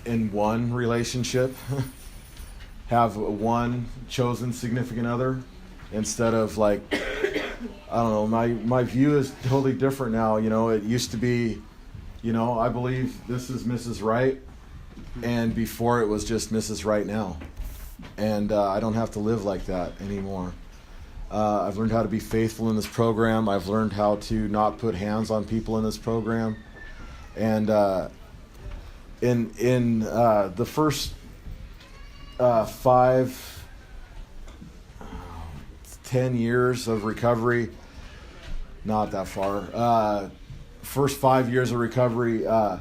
in one relationship, have one chosen significant other, instead of like, I don't know, my view is totally different now. You know, it used to be, you know, I believe this is Mrs. Right, and before it was just Mrs. Right now. And I don't have to live like that anymore. I've learned how to be faithful in this program. I've learned how to not put hands on people in this program. And in the first 5, 10 years of recovery, not that far. First 5 years of recovery, I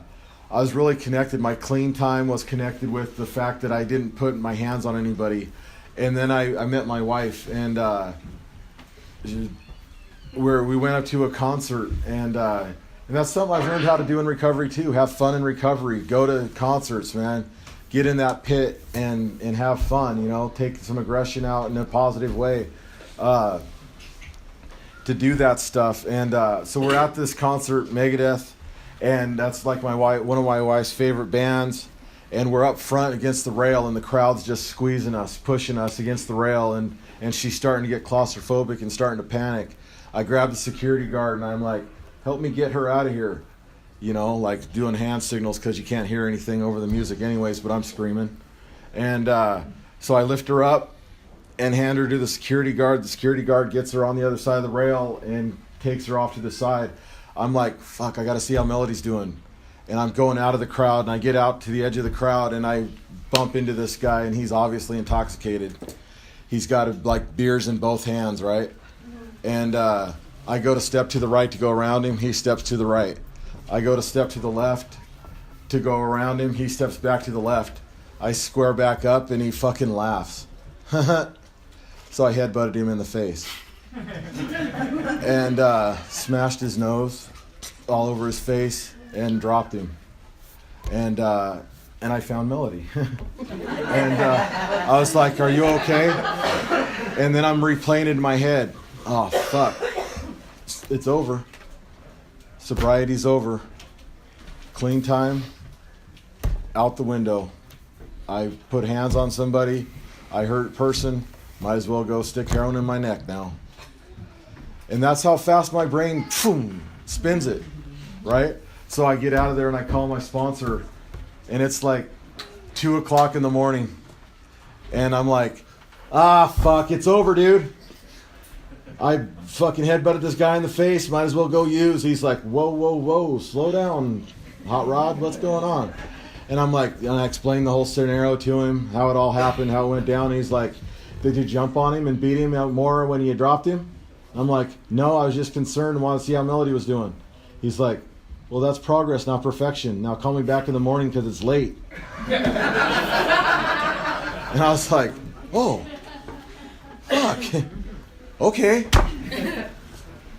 was really connected. My clean time was connected with the fact that I didn't put my hands on anybody. And then I met my wife, and where we went up to a concert, and that's something I've learned how to do in recovery too. Have fun in recovery. Go to concerts, man. Get in that pit and have fun. You know, take some aggression out in a positive way. To do that stuff. And so we're at this concert, Megadeth, and that's like one of my wife's favorite bands. And we're up front against the rail, and the crowd's just squeezing us, pushing us against the rail, and she's starting to get claustrophobic and starting to panic. I grab the security guard, and I'm like, help me get her out of here. You know, like doing hand signals because you can't hear anything over the music anyways, but I'm screaming. And so I lift her up and hand her to the security guard. The security guard gets her on the other side of the rail and takes her off to the side. I'm like, fuck, I got to see how Melody's doing. And I'm going out of the crowd, and I get out to the edge of the crowd, and I bump into this guy, and he's obviously intoxicated. He's got like beers in both hands, right? And I go to step to the right to go around him. He steps to the right. I go to step to the left to go around him. He steps back to the left. I square back up, and he fucking laughs. So I headbutted him in the face and smashed his nose all over his face and dropped him. And I found Melody. And I was like, are you okay? And then I'm replaying it in my head. Oh, fuck. It's over. Sobriety's over. Clean time, out the window. I put hands on somebody. I hurt a person. Might as well go stick heroin in my neck now. And that's how fast my brain spins it, right? So I get out of there and I call my sponsor, and it's like 2 o'clock in the morning. And I'm like, fuck, it's over, dude. I fucking headbutted this guy in the face. Might as well go use. He's like, whoa, slow down, hot rod, what's going on? And I'm like, and I explained the whole scenario to him, how it all happened, how it went down. And he's like, did you jump on him and beat him out more when you dropped him? I'm like, no, I was just concerned and wanted to see how Melody was doing. He's like, well, that's progress, not perfection. Now call me back in the morning because it's late. And I was like, oh, fuck. Okay.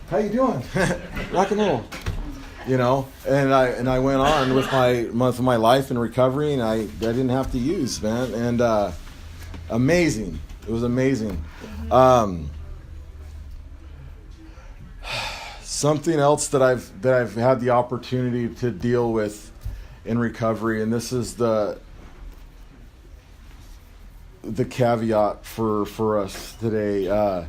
How you doing? Rock and roll. You know, and I went on with my month of my life in recovery, and I didn't have to use, man. And amazing. It was amazing. Something else that I've had the opportunity to deal with in recovery, and this is the caveat for us today.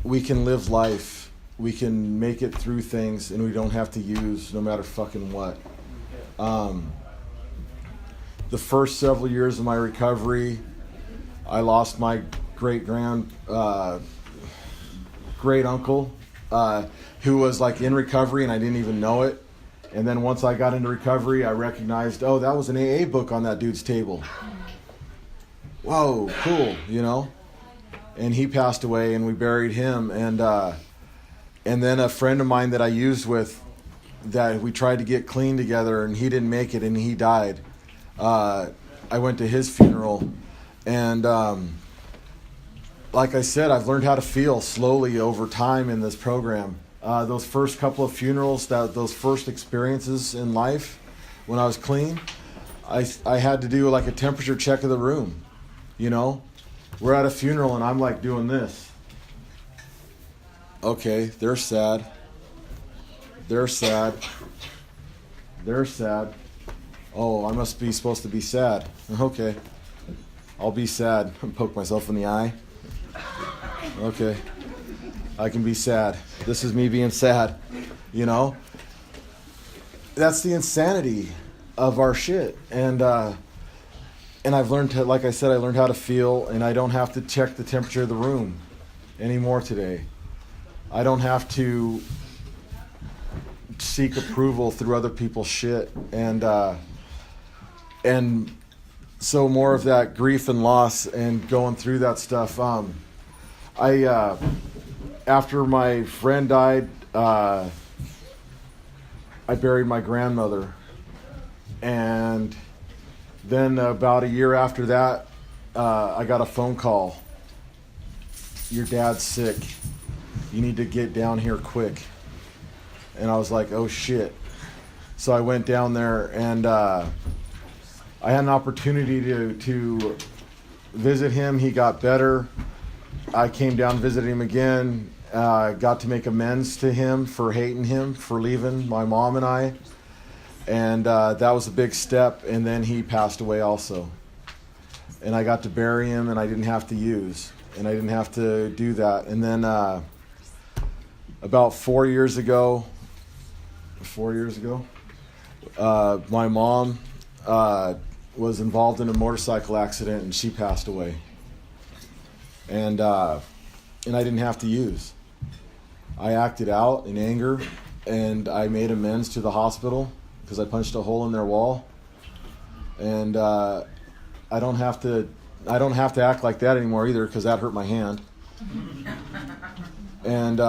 We can live life. We can make it through things, and we don't have to use no matter fucking what. The first several years of my recovery, I lost my great uncle, who was like in recovery, and I didn't even know it. And then once I got into recovery, I recognized, oh, that was an AA book on that dude's table. Whoa, cool, you know? And he passed away, and we buried him. And then a friend of mine that I used with, that we tried to get clean together, and he didn't make it, and he died. I went to his funeral, and like I said, I've learned how to feel slowly over time in this program. Those first couple of funerals, those first experiences in life, when I was clean, I had to do like a temperature check of the room. You know, we're at a funeral, and I'm like doing this. Okay, they're sad. They're sad. They're sad. Oh, I must be supposed to be sad. Okay, I'll be sad. Poke myself in the eye. Okay, I can be sad. This is me being sad. You know, that's the insanity of our shit. And I've learned to, like I said, I learned how to feel, and I don't have to check the temperature of the room anymore today. I don't have to seek approval through other people's shit. And so more of that grief and loss and going through that stuff, After my friend died, I buried my grandmother. And then about a year after that, I got a phone call. Your dad's sick. You need to get down here quick. And I was like, oh shit. So I went down there, and I had an opportunity to visit him. He got better. I came down, visited him again. Got to make amends to him for hating him, for leaving my mom and I. And that was a big step. And then he passed away also. And I got to bury him, and I didn't have to use. And I didn't have to do that. And then about 4 years ago, my mom was involved in a motorcycle accident, and she passed away. And I didn't have to use. I acted out in anger, and I made amends to the hospital because I punched a hole in their wall. And I don't have to act like that anymore either, because that hurt my hand. And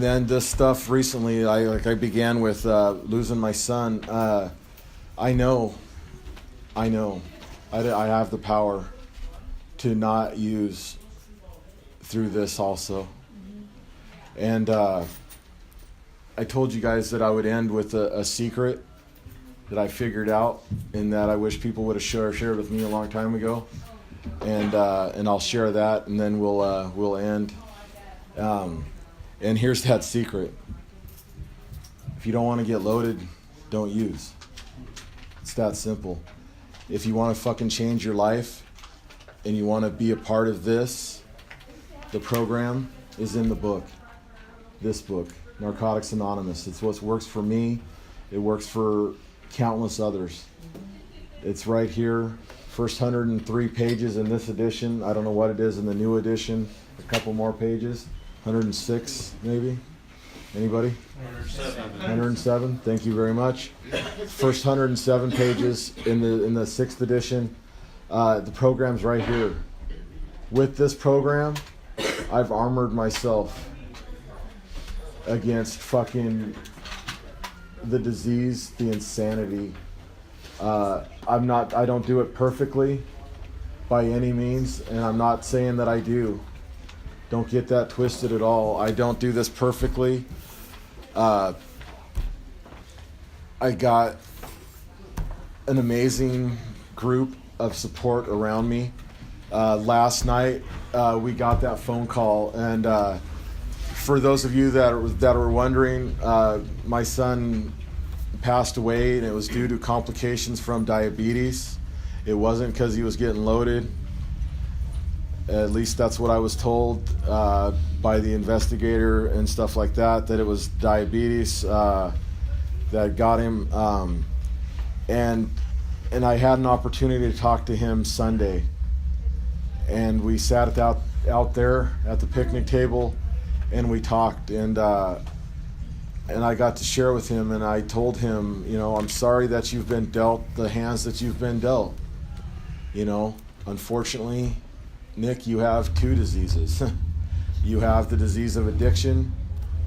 then this stuff recently, I began with losing my son. I know. I have the power to not use through this also. And I told you guys that I would end with a secret that I figured out, and that I wish people would have shared with me a long time ago. And I'll share that, and then we'll end. And here's that secret. If you don't want to get loaded, don't use. It's that simple. If you want to fucking change your life and you want to be a part of this, the program is in the book. This book, Narcotics Anonymous. It's what works for me. It works for countless others. It's right here. First 103 pages in this edition. I don't know what it is in the new edition. A couple more pages. 106 maybe. Anybody? 107. Thank you very much. First 107 pages in the 6th edition. The program's right here. With this program, I've armored myself against fucking the disease, the insanity. I don't do it perfectly by any means, and I'm not saying that I do. Don't get that twisted at all. I don't do this perfectly. I got an amazing group of support around me. Last night, we got that phone call, and for those of you that are wondering, my son passed away, and it was due to complications from diabetes. It wasn't because he was getting loaded. At least that's what I was told by the investigator and stuff like that it was diabetes that got him. And I had an opportunity to talk to him Sunday. And we sat out there at the picnic table, and we talked. And I got to share with him, and I told him, I'm sorry that you've been dealt the hands that you've been dealt. Unfortunately, Nick, you have two diseases. You have the disease of addiction.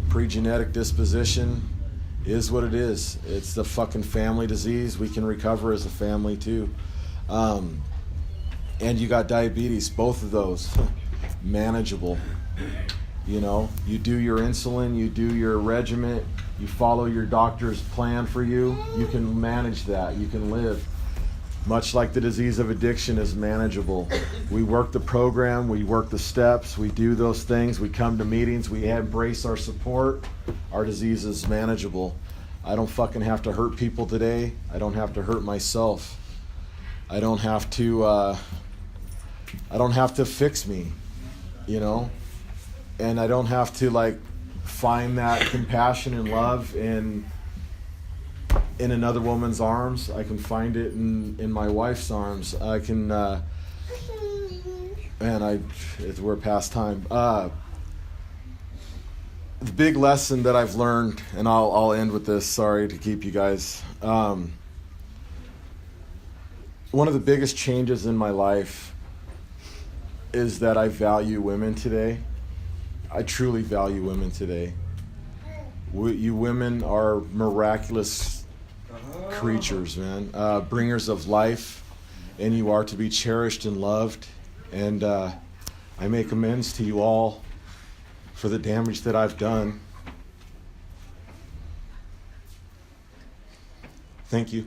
Pre-genetic disposition is what it is. It's the fucking family disease. We can recover as a family too. And you got diabetes, both of those. Manageable. You do your insulin, you do your regimen, you follow your doctor's plan for you. You can manage that. You can live. Much like the disease of addiction is manageable. We work the program, we work the steps, we do those things, we come to meetings, we embrace our support. Our disease is manageable. I don't fucking have to hurt people today. I don't have to hurt myself. I don't have to fix me, and I don't have to find that compassion and love in another woman's arms. I can find it in my wife's arms. I can, we're past time. The big lesson that I've learned, and I'll end with this, sorry to keep you guys. One of the biggest changes in my life is that I value women today. I truly value women today. You women are miraculous creatures, man. Bringers of life, and you are to be cherished and loved. And I make amends to you all for the damage that I've done. Thank you.